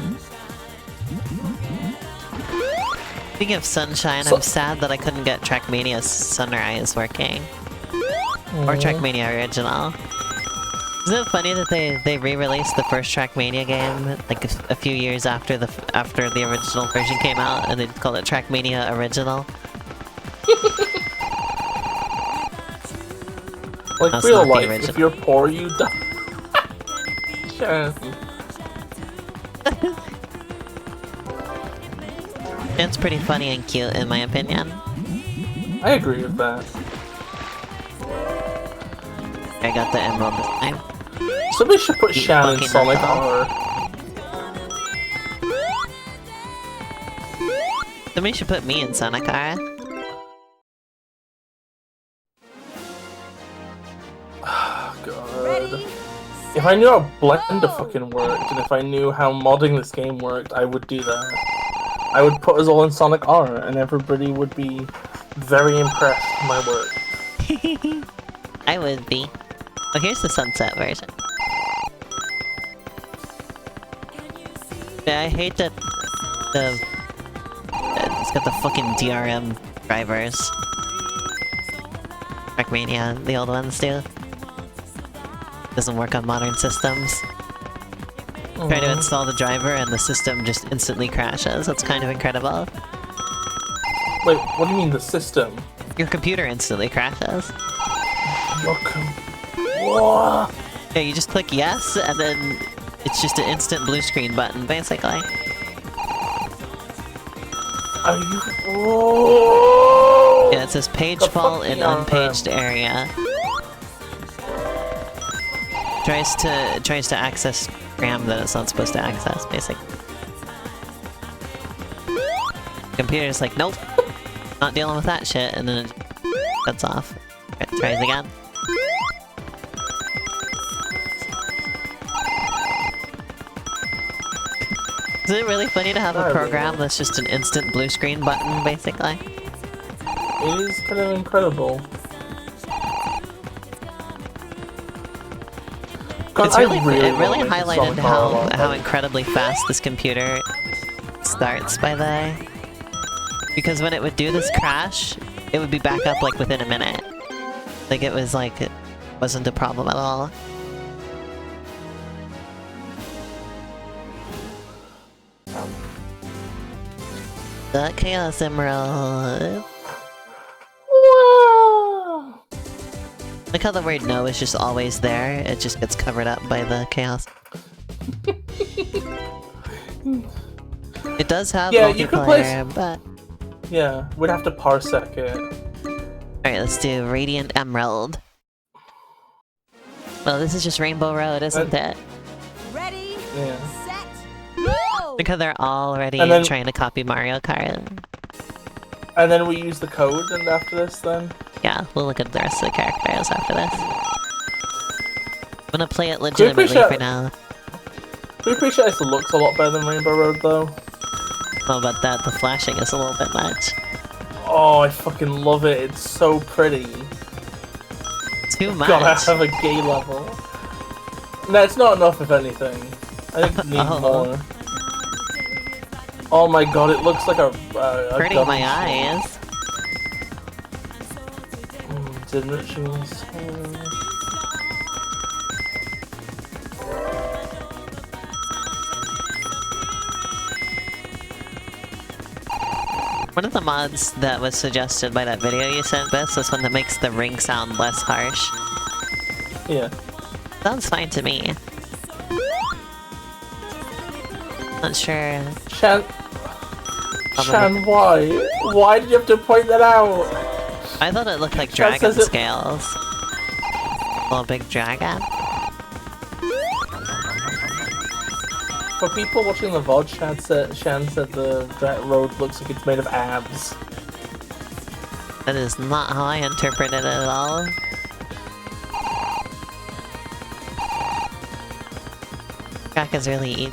Speaker 3: Speaking of sunshine, I'm sad that I couldn't get Trackmania Sunrise working. Or Trackmania Original. Isn't it funny that they re-released the first Trackmania game like a few years after the original version came out, and they called it Trackmania Original?
Speaker 1: Like
Speaker 3: That's
Speaker 1: real
Speaker 3: not the
Speaker 1: life,
Speaker 3: original.
Speaker 1: if you're poor, you die. Sure.
Speaker 3: It's pretty funny and cute, in my opinion.
Speaker 1: I agree with that.
Speaker 3: I got the emerald this time.
Speaker 1: Somebody should put
Speaker 3: Keep
Speaker 1: Shan in
Speaker 3: fucking
Speaker 1: Sonic
Speaker 3: that
Speaker 1: R.
Speaker 3: Somebody should put me in Sonic R.
Speaker 1: God.
Speaker 4: Ready,
Speaker 1: If I knew how Blender fucking worked, and if I knew how modding this game worked, I would do that. I would put us all in Sonic R, and everybody would be very impressed with my work.
Speaker 3: I would be. Oh, here's the sunset version. Yeah, I hate that it's got the fucking DRM drivers. Trackmania, the old ones do. Doesn't work on modern systems. Try to install the driver and the system just instantly crashes. That's kind of incredible.
Speaker 1: Wait, what do you mean the system?
Speaker 3: Your computer instantly crashes.
Speaker 1: Whoa.
Speaker 3: Yeah, you just click yes, and then it's just an instant blue screen button, basically.
Speaker 1: Are you? Whoa.
Speaker 3: Yeah, it says page
Speaker 1: The
Speaker 3: fault in
Speaker 1: fucking
Speaker 3: unpaged area. Tries to access RAM that it's not supposed to access, basically. Computer's like, nope, not dealing with that shit, and then it shuts off. It tries again. Is it really funny to have a program that's just an instant blue screen button, basically?
Speaker 1: It is kind of incredible. God,
Speaker 3: It's really,
Speaker 1: I
Speaker 3: it really
Speaker 1: wanna make a
Speaker 3: highlighted
Speaker 1: Sonic R a lot
Speaker 3: how
Speaker 1: better.
Speaker 3: incredibly fast this computer starts, by the way. Because when it would do this crash, it would be back up like within a minute. Like it wasn't a problem at all. The Chaos Emerald.
Speaker 1: Whoa.
Speaker 3: Like how the word no is just always there, it just gets covered up by the chaos. It does have
Speaker 1: Yeah, you could play
Speaker 3: multiplayer, but...
Speaker 1: Yeah, we'd have to parsec it.
Speaker 3: Alright, let's do Radiant Emerald. Well, this is just Rainbow Road, isn't it?
Speaker 4: Ready,
Speaker 1: Yeah.
Speaker 4: set, go!
Speaker 3: Because they're already
Speaker 1: And then-
Speaker 3: trying to copy Mario Kart.
Speaker 1: And then we use the code and after this then?
Speaker 3: Yeah, we'll look at the rest of the characters after this. I'm gonna play it legitimately
Speaker 1: appreciate-
Speaker 3: for now.
Speaker 1: We appreciate this looks a lot better than Rainbow Road though.
Speaker 3: Oh, but that the flashing is a little bit much.
Speaker 1: Oh, I fucking love it. It's so pretty.
Speaker 3: Too much.
Speaker 1: Gotta have a gay level. No, it's not enough if anything. I think it needs
Speaker 3: Oh.
Speaker 1: more. Oh my god, it looks like a
Speaker 3: Hurting
Speaker 1: gun
Speaker 3: my
Speaker 1: shot.
Speaker 3: eyes.
Speaker 1: Didn't she was-
Speaker 3: One of the mods that was suggested by that video you sent, Bess, is one that makes the ring sound less harsh.
Speaker 1: Yeah.
Speaker 3: Sounds fine to me. Not sure.
Speaker 1: Shan, why? Why did you have to point that out?
Speaker 3: I thought it looked like
Speaker 1: Shan
Speaker 3: dragon
Speaker 1: says it-
Speaker 3: scales. Little big dragon.
Speaker 1: For people watching the VOD, Shan said the road looks like it's made of abs.
Speaker 3: That is not how I interpreted it at all. Jack is really easy.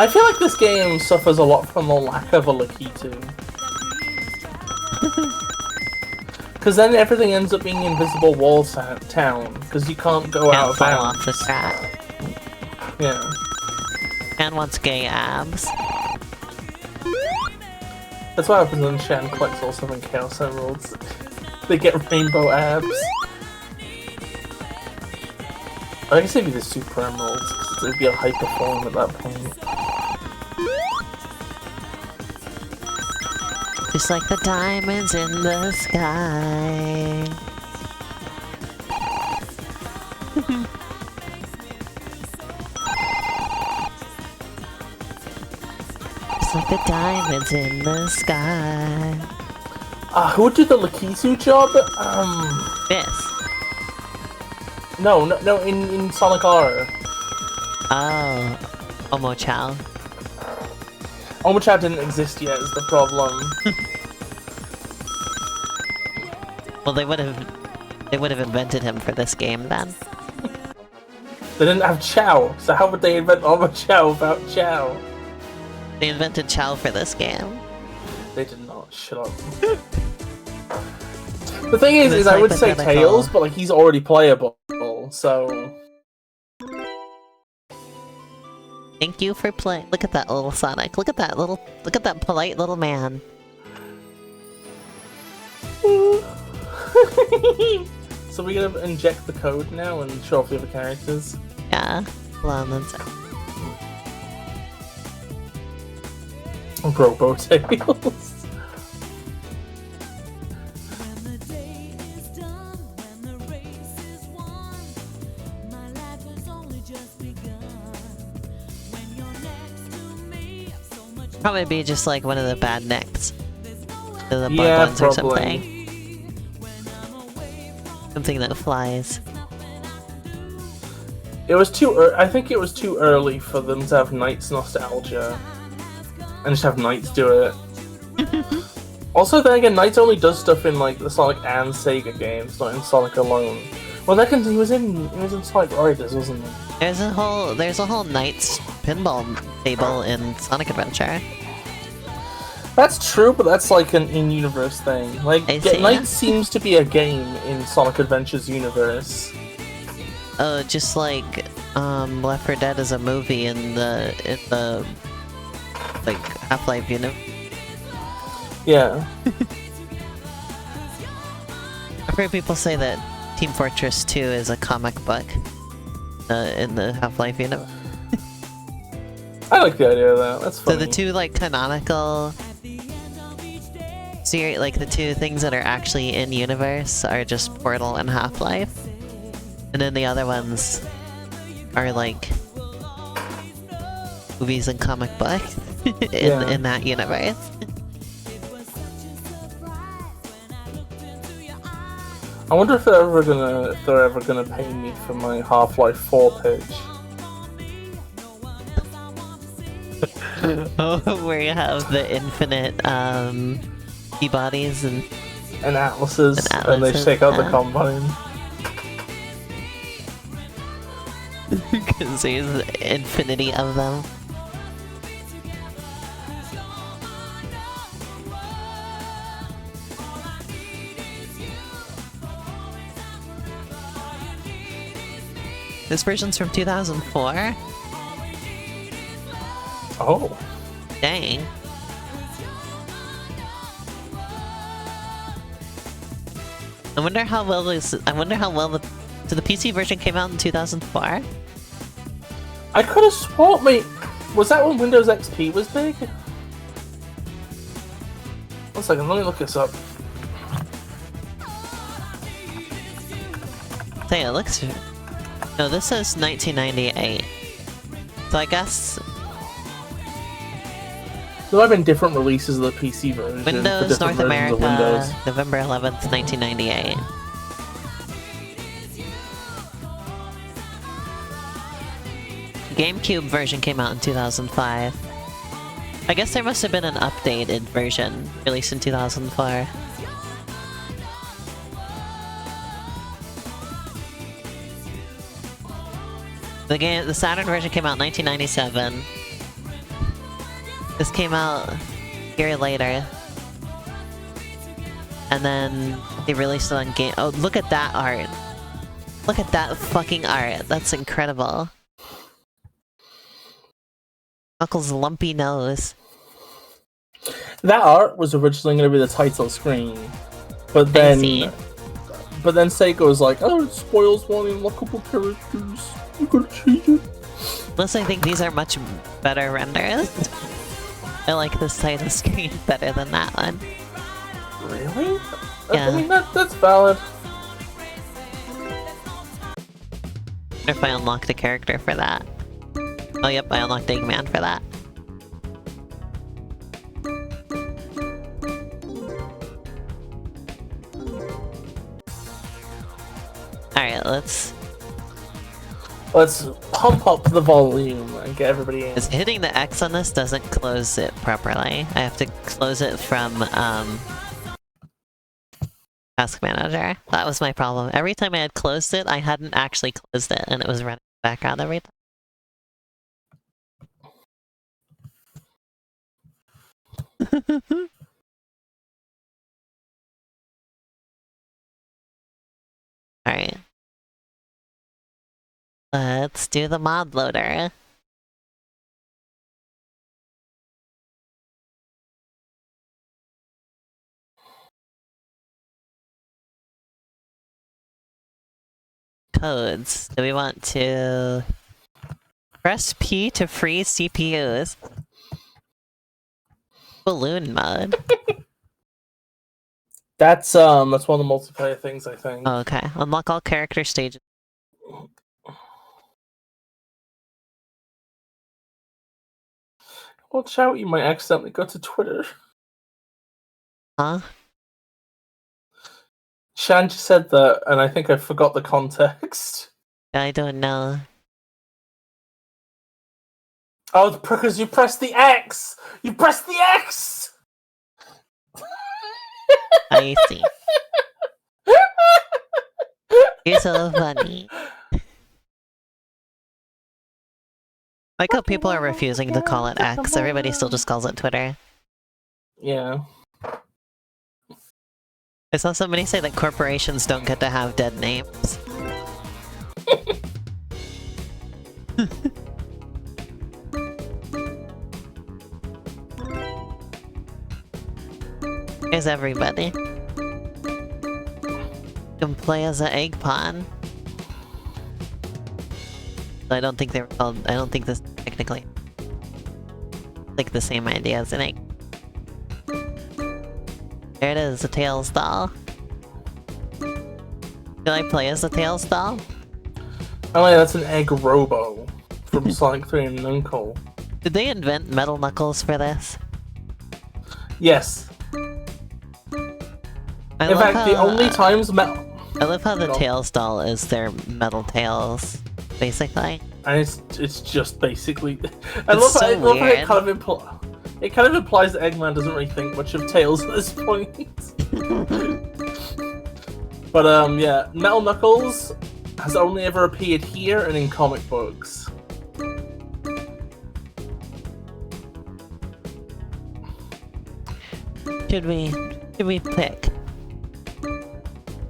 Speaker 1: I feel like this game suffers a lot from the lack of a Lakitu. Because then everything ends up being invisible wall town, because you can't go out
Speaker 3: Can't
Speaker 1: of
Speaker 3: fall
Speaker 1: bounds.
Speaker 3: off the track.
Speaker 1: Yeah.
Speaker 3: And wants gay abs.
Speaker 1: That's what happens when Shan collects all 7 Chaos Emeralds. They get rainbow abs. I guess it'd be the Super Emeralds, because it would be a hyper form at that point.
Speaker 3: Just like the diamonds in the sky. Just like the diamonds in the sky.
Speaker 1: Who would do the Lakitu job?
Speaker 3: This.
Speaker 1: No, in Sonic R.
Speaker 3: Oh. Omo Chow.
Speaker 1: Omochao didn't exist yet is the problem.
Speaker 3: Well, they would have invented him for this game then.
Speaker 1: They didn't have Chow, so how would they invent Omochao without Chow?
Speaker 3: They invented Chow for this game.
Speaker 1: They did not. Shut up. The thing is
Speaker 3: It's
Speaker 1: I would say
Speaker 3: hypothetical.
Speaker 1: Tails, but like he's already playable, so...
Speaker 3: Thank you for playing. Look at that little Sonic. Look at that polite little man.
Speaker 1: So we're gonna inject the code now and show off the other characters?
Speaker 3: Yeah. Hold on, let's...
Speaker 1: Robo Tails.
Speaker 3: Probably be just like one of the bad necks. The bug
Speaker 1: Yeah,
Speaker 3: ones or
Speaker 1: probably.
Speaker 3: something. Something that flies.
Speaker 1: It was I think it was too early for them to have Knights nostalgia. And just have Knights do it. Also, then again, Knights only does stuff in like the Sonic and Sega games, not in Sonic alone. Well, that he was in Sonic Riders, wasn't he?
Speaker 3: There's a whole Knights pinball table in Sonic Adventure.
Speaker 1: That's true, but that's like an in-universe thing. Like,
Speaker 3: I see.
Speaker 1: Knights seems to be a game in Sonic Adventure's universe.
Speaker 3: Oh, just like Left 4 Dead is a movie in the like Half-Life universe.
Speaker 1: Yeah.
Speaker 3: I've heard people say that Team Fortress 2 is a comic book in the Half-Life universe.
Speaker 1: I like the idea of that. That's
Speaker 3: So
Speaker 1: funny.
Speaker 3: the two like canonical like the two things that are actually in universe are just Portal and Half-Life, and then the other ones are like movies and comic books in that universe.
Speaker 1: I wonder if they're ever gonna pay me for my Half-Life 4 pitch.
Speaker 3: Oh, where you have the infinite P-bodies and
Speaker 1: Atlases, and they take out the combine.
Speaker 3: Because there's infinity of them. This version's from 2004?
Speaker 1: Oh.
Speaker 3: Dang. I wonder how well the so the PC version came out in 2004?
Speaker 1: I could have sworn, mate. Was that when Windows XP was big? 1 second, let me look this up.
Speaker 3: Say, it looks... No, this says 1998. So I guess...
Speaker 1: There might have been different releases of the PC version.
Speaker 3: Windows North America, November 11th, 1998. GameCube version came out in 2005. I guess there must have been an updated version released in 2004. The Saturn version came out in 1997. This came out a year later. And then they released it on game. Oh, look at that art. Look at that fucking art. That's incredible. Knuckles' lumpy nose.
Speaker 1: That art was originally going to be the title screen, but then Sega was like, "Oh, it spoils one unlockable characters. You gotta change it."
Speaker 3: Plus, I think these are much better renders. I like this title screen better than that one.
Speaker 1: Really?
Speaker 3: Yeah.
Speaker 1: I mean, that's valid.
Speaker 3: What if I unlocked a character for that? Oh, yep, I unlocked Eggman for that. Alright, let's
Speaker 1: pump up the volume and get everybody in.
Speaker 3: Because hitting the X on this doesn't close it properly. I have to close it from, Task Manager. That was my problem. Every time I had closed it, I hadn't actually closed it, and it was running back on every time. Alright. Let's do the mod loader. Codes. Do we want to press P to freeze CPUs? Balloon mode.
Speaker 1: That's one of the multiplayer things, I think.
Speaker 3: Oh, okay. Unlock all character stages.
Speaker 1: Watch out, you might accidentally go to Twitter.
Speaker 3: Huh?
Speaker 1: Shan just said that, and I think I forgot the context.
Speaker 3: I don't know.
Speaker 1: Oh, because you pressed the X! You pressed the X!
Speaker 3: I see. You're so funny. Like how people are refusing to call it X, everybody still just calls it Twitter.
Speaker 1: Yeah.
Speaker 3: I saw somebody say that corporations don't get to have dead names. Here's everybody. You can play as an egg pawn. I don't think they were called. I don't think this is technically like the same idea as an egg. There it is, the Tails doll. Can I play as the Tails doll?
Speaker 1: Oh yeah, that's an egg robo from Sonic 3 and Knuckle.
Speaker 3: Did they invent Metal Knuckles for this?
Speaker 1: Yes.
Speaker 3: I
Speaker 1: In
Speaker 3: love
Speaker 1: fact,
Speaker 3: how,
Speaker 1: the only times
Speaker 3: I love how the Tails doll is their Metal Tails, basically.
Speaker 1: And it's just basically.
Speaker 3: I love
Speaker 1: how it kind of implies that Eggman doesn't really think much of Tails at this point. But yeah, Metal Knuckles has only ever appeared here and in comic books.
Speaker 3: Should we pick?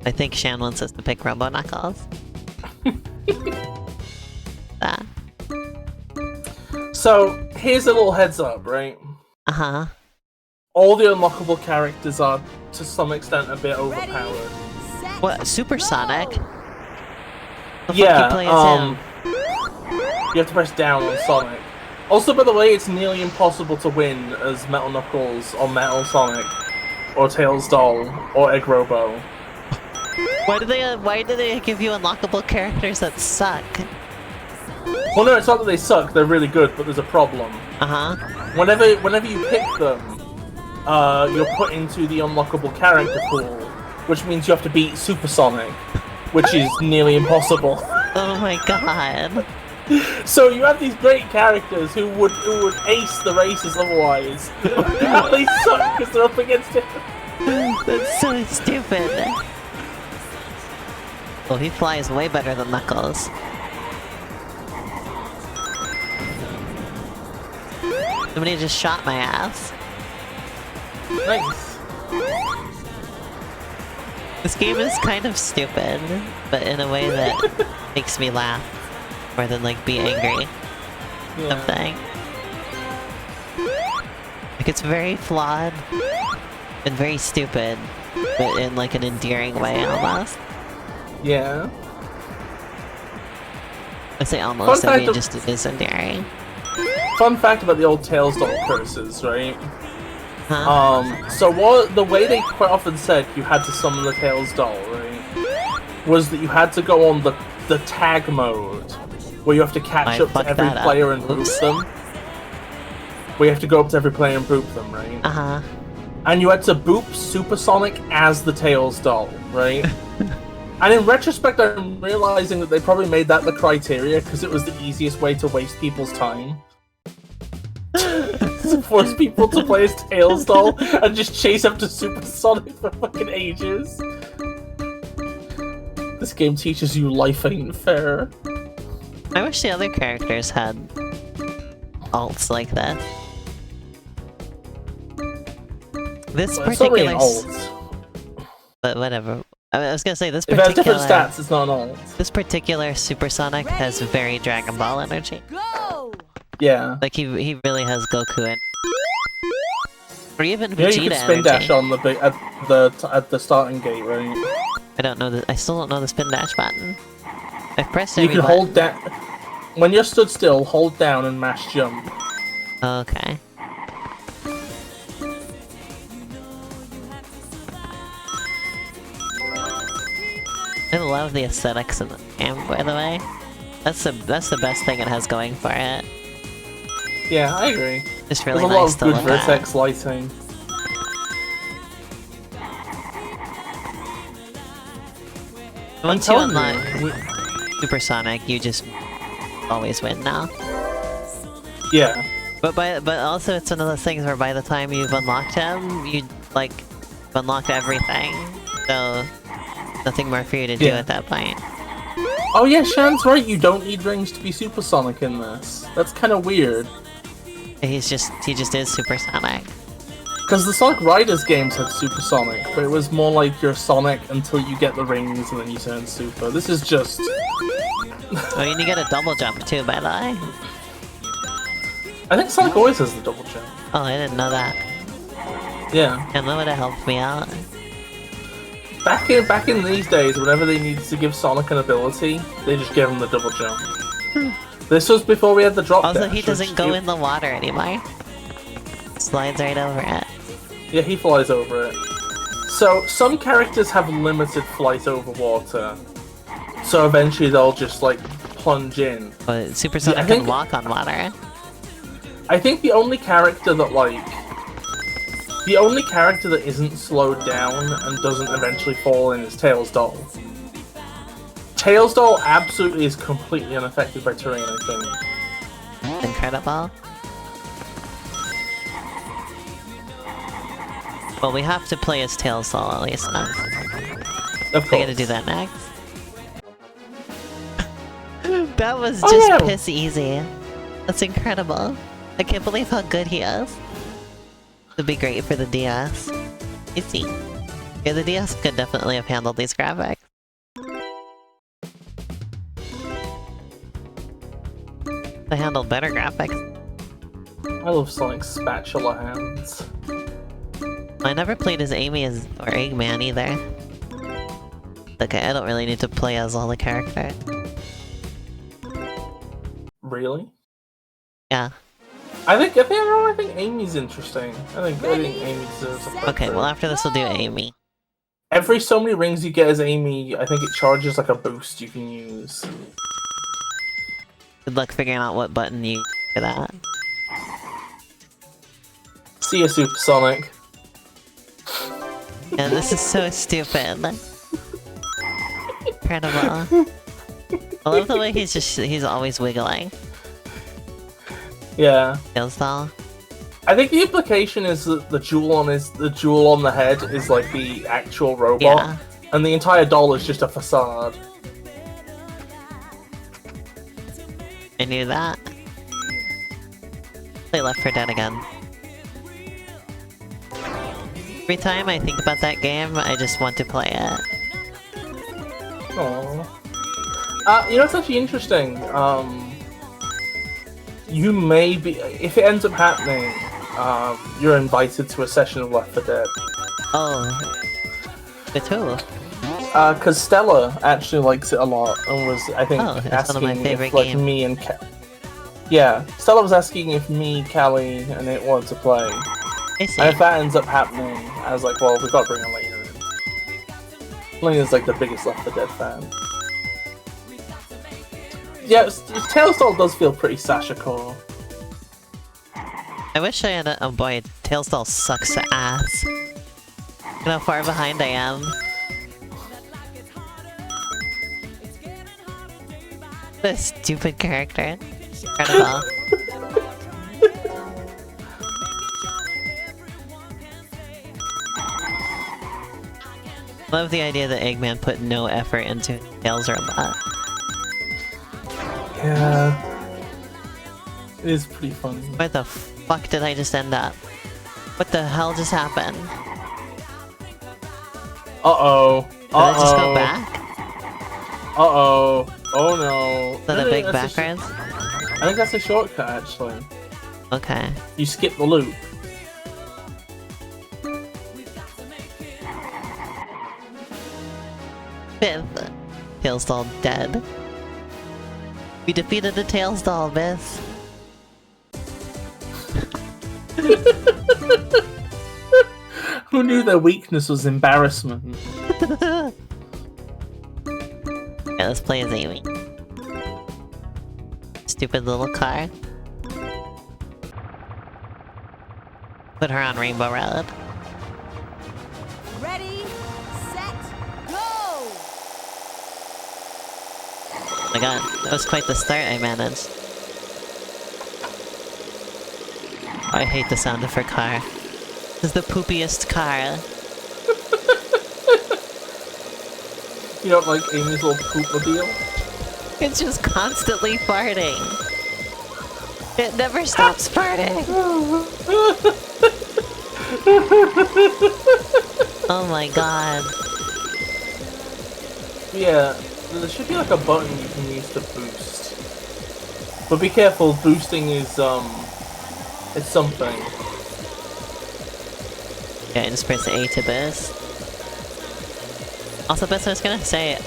Speaker 3: I think Shan wants us to pick Robo Knuckles. Ah.
Speaker 1: So, here's a little heads up, right?
Speaker 3: Uh-huh.
Speaker 1: All the unlockable characters are, to some extent, a bit overpowered.
Speaker 3: What, Supersonic? The
Speaker 1: Yeah,
Speaker 3: fuck you play as him?
Speaker 1: you have to press down on Sonic. Also, by the way, it's nearly impossible to win as Metal Knuckles, or Metal Sonic, or Tails Doll, or Egg Robo.
Speaker 3: Why do they give you unlockable characters that suck?
Speaker 1: Well, no, it's not that they suck, they're really good, but there's a problem.
Speaker 3: Uh-huh.
Speaker 1: Whenever you pick them, you're put into the unlockable character pool, which means you have to beat Supersonic, which is nearly impossible.
Speaker 3: Oh my god.
Speaker 1: So you have these great characters who would ace the races otherwise. Now they suck because they're up against it.
Speaker 3: That's so stupid. Well, he flies way better than Knuckles. Somebody just shot my ass.
Speaker 1: Nice.
Speaker 3: This game is kind of stupid, but in a way that makes me laugh more than like be angry.
Speaker 1: Yeah.
Speaker 3: Something. Like it's very flawed and very stupid, but in like an endearing way almost.
Speaker 1: Yeah.
Speaker 3: I say almost,
Speaker 1: Fun
Speaker 3: I mean
Speaker 1: fact
Speaker 3: just it is endearing.
Speaker 1: Fun fact about the old Tails doll curses, right?
Speaker 3: Huh?
Speaker 1: So the way they quite often said you had to summon the Tails doll, right, was that you had to go on the tag mode, where you have to catch up to every player and boop them. Where you have to go up to every player and boop them, right?
Speaker 3: Uh-huh.
Speaker 1: And you had to boop Supersonic as the Tails doll, right? And in retrospect, I'm realizing that they probably made that the criteria because it was the easiest way to waste people's time. To force people to play as Tails doll and just chase up to Supersonic for fucking ages. This game teaches you life ain't fair.
Speaker 3: I wish the other characters had alts like that. This
Speaker 1: Well, it's not really
Speaker 3: particular...
Speaker 1: an alt.
Speaker 3: But whatever. I was gonna say, this
Speaker 1: If it has
Speaker 3: particular...
Speaker 1: different stats, it's not an alt.
Speaker 3: This particular Supersonic has very Dragon Ball energy.
Speaker 4: Go!
Speaker 1: Yeah.
Speaker 3: Like, he really has Goku in. Or even
Speaker 1: Yeah,
Speaker 3: Vegeta
Speaker 1: you can spin
Speaker 3: energy.
Speaker 1: dash on at the starting gate, right?
Speaker 3: I don't know I still don't know the spin dash button. I've pressed
Speaker 1: You
Speaker 3: every
Speaker 1: can
Speaker 3: button.
Speaker 1: hold down... When you're stood still, hold down and mash jump.
Speaker 3: Okay. I love the aesthetics in the game, by the way. That's the best thing it has going for it.
Speaker 1: Yeah, I agree.
Speaker 3: It's really
Speaker 1: There's a lot
Speaker 3: nice
Speaker 1: of
Speaker 3: to
Speaker 1: good
Speaker 3: look
Speaker 1: vertex lighting.
Speaker 3: at. Once you
Speaker 1: telling
Speaker 3: unlock
Speaker 1: you,
Speaker 3: Supersonic, you just always win now.
Speaker 1: Yeah.
Speaker 3: But also it's one of those things where by the time you've unlocked him, you like unlocked everything. So nothing more for you to do at that point.
Speaker 1: Oh yeah, Shan's right, you don't need rings to be Supersonic in this. That's kind of weird.
Speaker 3: He just is Supersonic.
Speaker 1: Because the Sonic Riders games had Supersonic, but it was more like you're Sonic until you get the rings and then you turn Super. This is just...
Speaker 3: Oh, and you get a double jump too, by the way.
Speaker 1: I think Sonic always has the double jump.
Speaker 3: Oh, I didn't know that.
Speaker 1: Yeah.
Speaker 3: And that would have helped me out.
Speaker 1: Back in these days, whenever they needed to give Sonic an ability, they just gave him the double jump. This was before we had the drop
Speaker 3: Also,
Speaker 1: dash,
Speaker 3: he doesn't
Speaker 1: which
Speaker 3: go in the water anymore. Slides right over it.
Speaker 1: Yeah, he flies over it. So, some characters have limited flight over water. So eventually they'll just, like, plunge in.
Speaker 3: But Supersonic can walk on water.
Speaker 1: I think the only character that, like... The only character that isn't slowed down and doesn't eventually fall in is Tails Doll. Tails Doll absolutely is completely unaffected by terrain, I think.
Speaker 3: Incredible. Well, we have to play as Tails Doll at least now.
Speaker 1: Of course.
Speaker 3: I gotta do that next. That was just piss easy. That's incredible. I can't believe how good he is. It'd be great for the DS. Easy. Yeah, the DS could definitely have handled these graphics. They handled better graphics.
Speaker 1: I love Sonic's spatula hands.
Speaker 3: I never played as Amy or Eggman either. Okay, I don't really need to play as all the characters.
Speaker 1: Really?
Speaker 3: Yeah.
Speaker 1: I think Amy's interesting. I think Amy deserves a play.
Speaker 3: Okay, well after this we'll do Amy.
Speaker 1: Every so many rings you get as Amy, I think it charges like a boost you can use.
Speaker 3: Good luck figuring out what button you for that.
Speaker 1: See ya, Supersonic.
Speaker 3: Yeah, this is so stupid. Incredible. I love the way he's always wiggling.
Speaker 1: Yeah.
Speaker 3: Tails Doll.
Speaker 1: I think the implication is that the jewel on the head is like the actual robot,
Speaker 3: Yeah.
Speaker 1: and the entire doll is just a facade.
Speaker 3: I knew that. Play Left 4 Dead again. Every time I think about that game, I just want to play it.
Speaker 1: Aww. You know, it's actually interesting. You may be, if it ends up happening, you're invited to a session of Left 4 Dead.
Speaker 3: Oh. With who?
Speaker 1: Because Stella actually likes it a lot and was, I think,
Speaker 3: it's
Speaker 1: asking
Speaker 3: one of my favorite
Speaker 1: if, like,
Speaker 3: games.
Speaker 1: me and yeah, Stella was asking if me, Callie, and it wanted to play.
Speaker 3: I see.
Speaker 1: And if that ends up happening, I was like, well, we've got to bring Elena in. Elena's like the biggest Left 4 Dead fan. Yeah, Tails Doll does feel pretty Sasha Core.
Speaker 3: I wish I had a- oh boy, Tails Doll sucks ass. Look how far behind I am. This stupid character. Incredible. Love the idea that Eggman put no effort into Tails Robot.
Speaker 1: Yeah. It is pretty funny.
Speaker 3: Where the fuck did I just end up? What the hell just happened?
Speaker 1: Uh-oh.
Speaker 3: Did I just go back?
Speaker 1: Uh-oh. Oh no.
Speaker 3: Is that a big background?
Speaker 1: I think that's a shortcut, actually.
Speaker 3: Okay.
Speaker 1: You skip the loop.
Speaker 3: Fifth. Tails Doll dead. We defeated the Tails Doll, miss.
Speaker 1: Who knew their weakness was embarrassment?
Speaker 3: Yeah, let's play as Amy. Stupid little car. Put her on Rainbow Road.
Speaker 4: Ready, set, go!
Speaker 3: Oh my god, that was quite the start I managed. I hate the sound of her car. This is the poopiest car.
Speaker 1: You don't like Amy's little poop-mobile?
Speaker 3: It's just constantly farting. It never stops farting. Oh my god.
Speaker 1: Yeah, there should be like a button you can use to boost. But be careful, boosting is, it's something.
Speaker 3: Okay, I just press A to boost. Also, Bess, I was gonna say,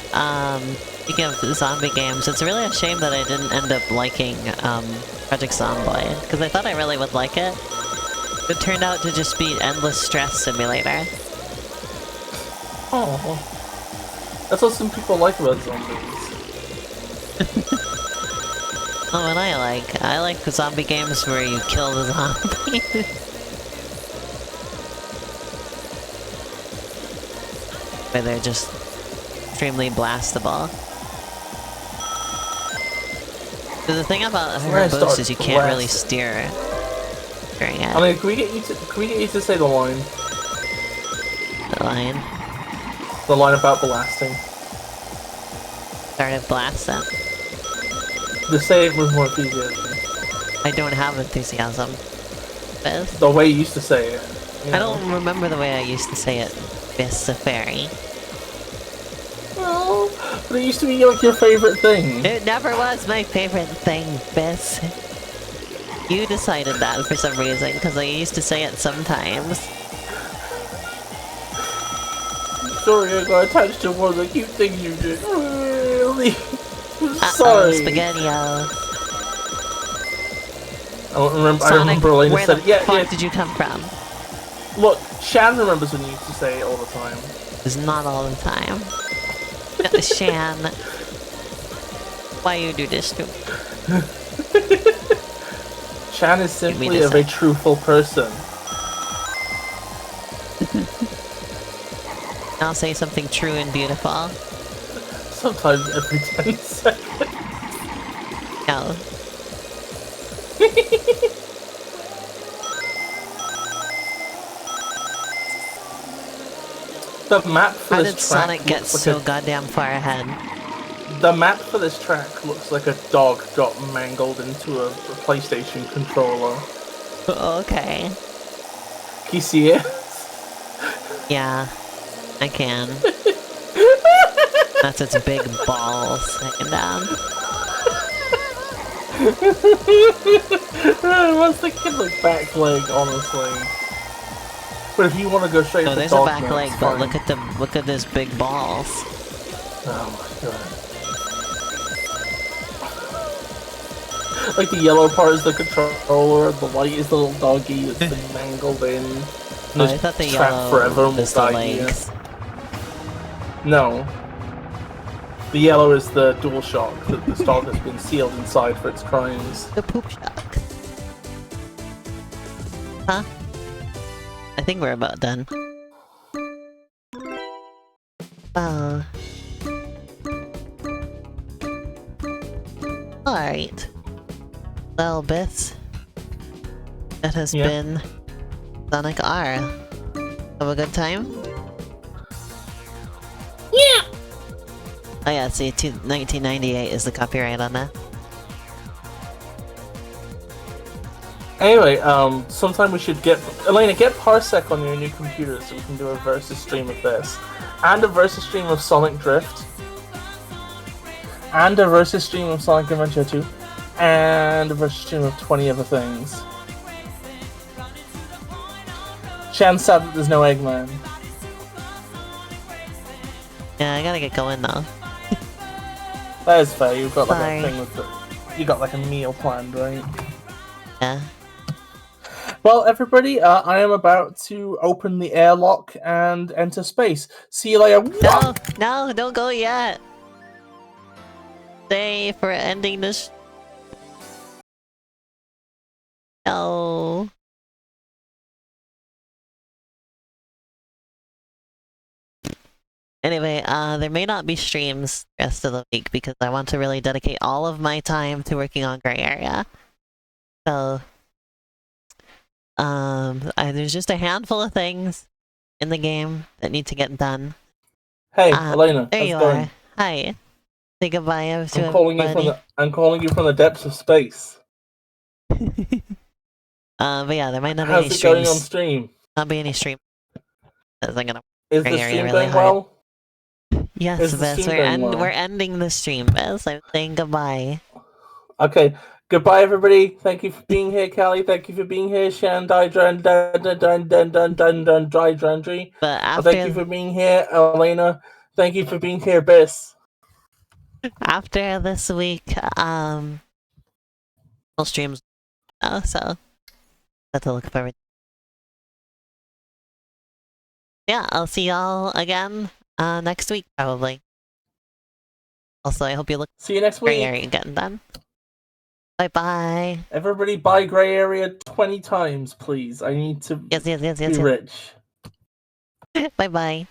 Speaker 3: speaking of zombie games, it's really a shame that I didn't end up liking, Project Zomboid, because I thought I really would like it. It turned out to just be endless stress simulator.
Speaker 1: Oh, that's what some people like about zombies.
Speaker 3: Oh, what I like? I like the zombie games where you kill the zombie. Where they're just extremely blastable. So the thing about her boats is you can't really steer during it.
Speaker 1: I mean, can we get you to say the line?
Speaker 3: The line?
Speaker 1: The line about blasting.
Speaker 3: Started blasting.
Speaker 1: Just say it with more enthusiasm.
Speaker 3: I don't have enthusiasm. Biz?
Speaker 1: The way you used to say it. You know?
Speaker 3: I don't remember the way I used to say it. BisTheFairy.
Speaker 1: Well, but it used to be like your favorite thing.
Speaker 3: It never was my favorite thing, Bis. You decided that for some reason, because I used to say it sometimes.
Speaker 1: Sorry, I got attached to one of the cute things you did. Really? Sorry.
Speaker 3: Spaghetti-o.
Speaker 1: I remember Elena said it.
Speaker 3: Where the fuck did you come from?
Speaker 1: Look, Shan remembers when you used to say it all the time.
Speaker 3: It's not all the time. Shan. Why you do this to me?
Speaker 1: Shan is simply a very truthful person.
Speaker 3: I'll say something true and beautiful.
Speaker 1: Sometimes every 10 seconds.
Speaker 3: No.
Speaker 1: The map for
Speaker 3: How
Speaker 1: this
Speaker 3: did
Speaker 1: track
Speaker 3: Sonic get so goddamn far ahead?
Speaker 1: The map for this track looks like a dog got mangled into a PlayStation controller.
Speaker 3: Okay.
Speaker 1: Can you see it?
Speaker 3: Yeah, I can. That's its big balls hanging down.
Speaker 1: What's the kid like back leg, honestly? But if you want to go straight
Speaker 3: No,
Speaker 1: to
Speaker 3: there's
Speaker 1: dog
Speaker 3: a back
Speaker 1: mode,
Speaker 3: leg,
Speaker 1: it's
Speaker 3: but
Speaker 1: fine.
Speaker 3: look at his big balls.
Speaker 1: Oh my god. Like the yellow part is the controller, the white is the little doggy that's been mangled in.
Speaker 3: Oh, I thought the yellow was the legs.
Speaker 1: No. The yellow is the DualShock that this dog has been sealed inside for its crimes.
Speaker 3: The poop shock. Huh? I think we're about done. Alright. Well, bits. That has been Sonic R. Have a good time?
Speaker 2: Yeah!
Speaker 3: Oh yeah, see, 1998 is the copyright on that.
Speaker 1: Anyway, sometime we should get... Elena, get Parsec on your new computer so we can do a versus stream of this. And a versus stream of Sonic Drift. And a versus stream of Sonic Adventure 2. And a versus stream of 20 other things. Shan's sad that there's no Eggman.
Speaker 3: Yeah, I gotta get going now.
Speaker 1: That is fair, you've got like
Speaker 3: Sorry.
Speaker 1: a thing with the... You got like a meal planned, right?
Speaker 3: Yeah.
Speaker 1: Well, everybody, I am about to open the airlock and enter space. See you later.
Speaker 3: No, no, don't go yet. Stay for ending this. No. Anyway, there may not be streams the rest of the week because I want to really dedicate all of my time to working on Gray Area. So, there's just a handful of things in the game that need to get done.
Speaker 1: Hey, Elena,
Speaker 3: there
Speaker 1: how's
Speaker 3: you
Speaker 1: it going?
Speaker 3: are. Hi. Say goodbye to
Speaker 1: I'm calling you from the depths of space.
Speaker 3: But yeah, there might not be
Speaker 1: How's
Speaker 3: any
Speaker 1: it going on
Speaker 3: streams.
Speaker 1: stream?
Speaker 3: Not be any stream. I'm gonna
Speaker 1: Is the
Speaker 3: Gray Area
Speaker 1: stream
Speaker 3: really
Speaker 1: going
Speaker 3: hard.
Speaker 1: well?
Speaker 3: Yes,
Speaker 1: Is the
Speaker 3: Bess,
Speaker 1: stream going well?
Speaker 3: we're ending the stream, Bess. I'm saying goodbye.
Speaker 1: Okay, goodbye everybody. Thank you for being here, Callie. Thank you for being here, Shan, Dydran, Drandry.
Speaker 3: But after
Speaker 1: Thank you for being here, Elena. Thank you for being here, Biss.
Speaker 3: after this week, no streams now, so have to look for it. Yeah, I'll see y'all again Next week, probably. Also, I hope you look
Speaker 1: See you next
Speaker 3: Gray
Speaker 1: week.
Speaker 3: Area getting done. Bye-bye.
Speaker 1: Everybody buy Gray Area 20 times, please. I need to
Speaker 3: Yes.
Speaker 1: be rich.
Speaker 3: Bye-bye.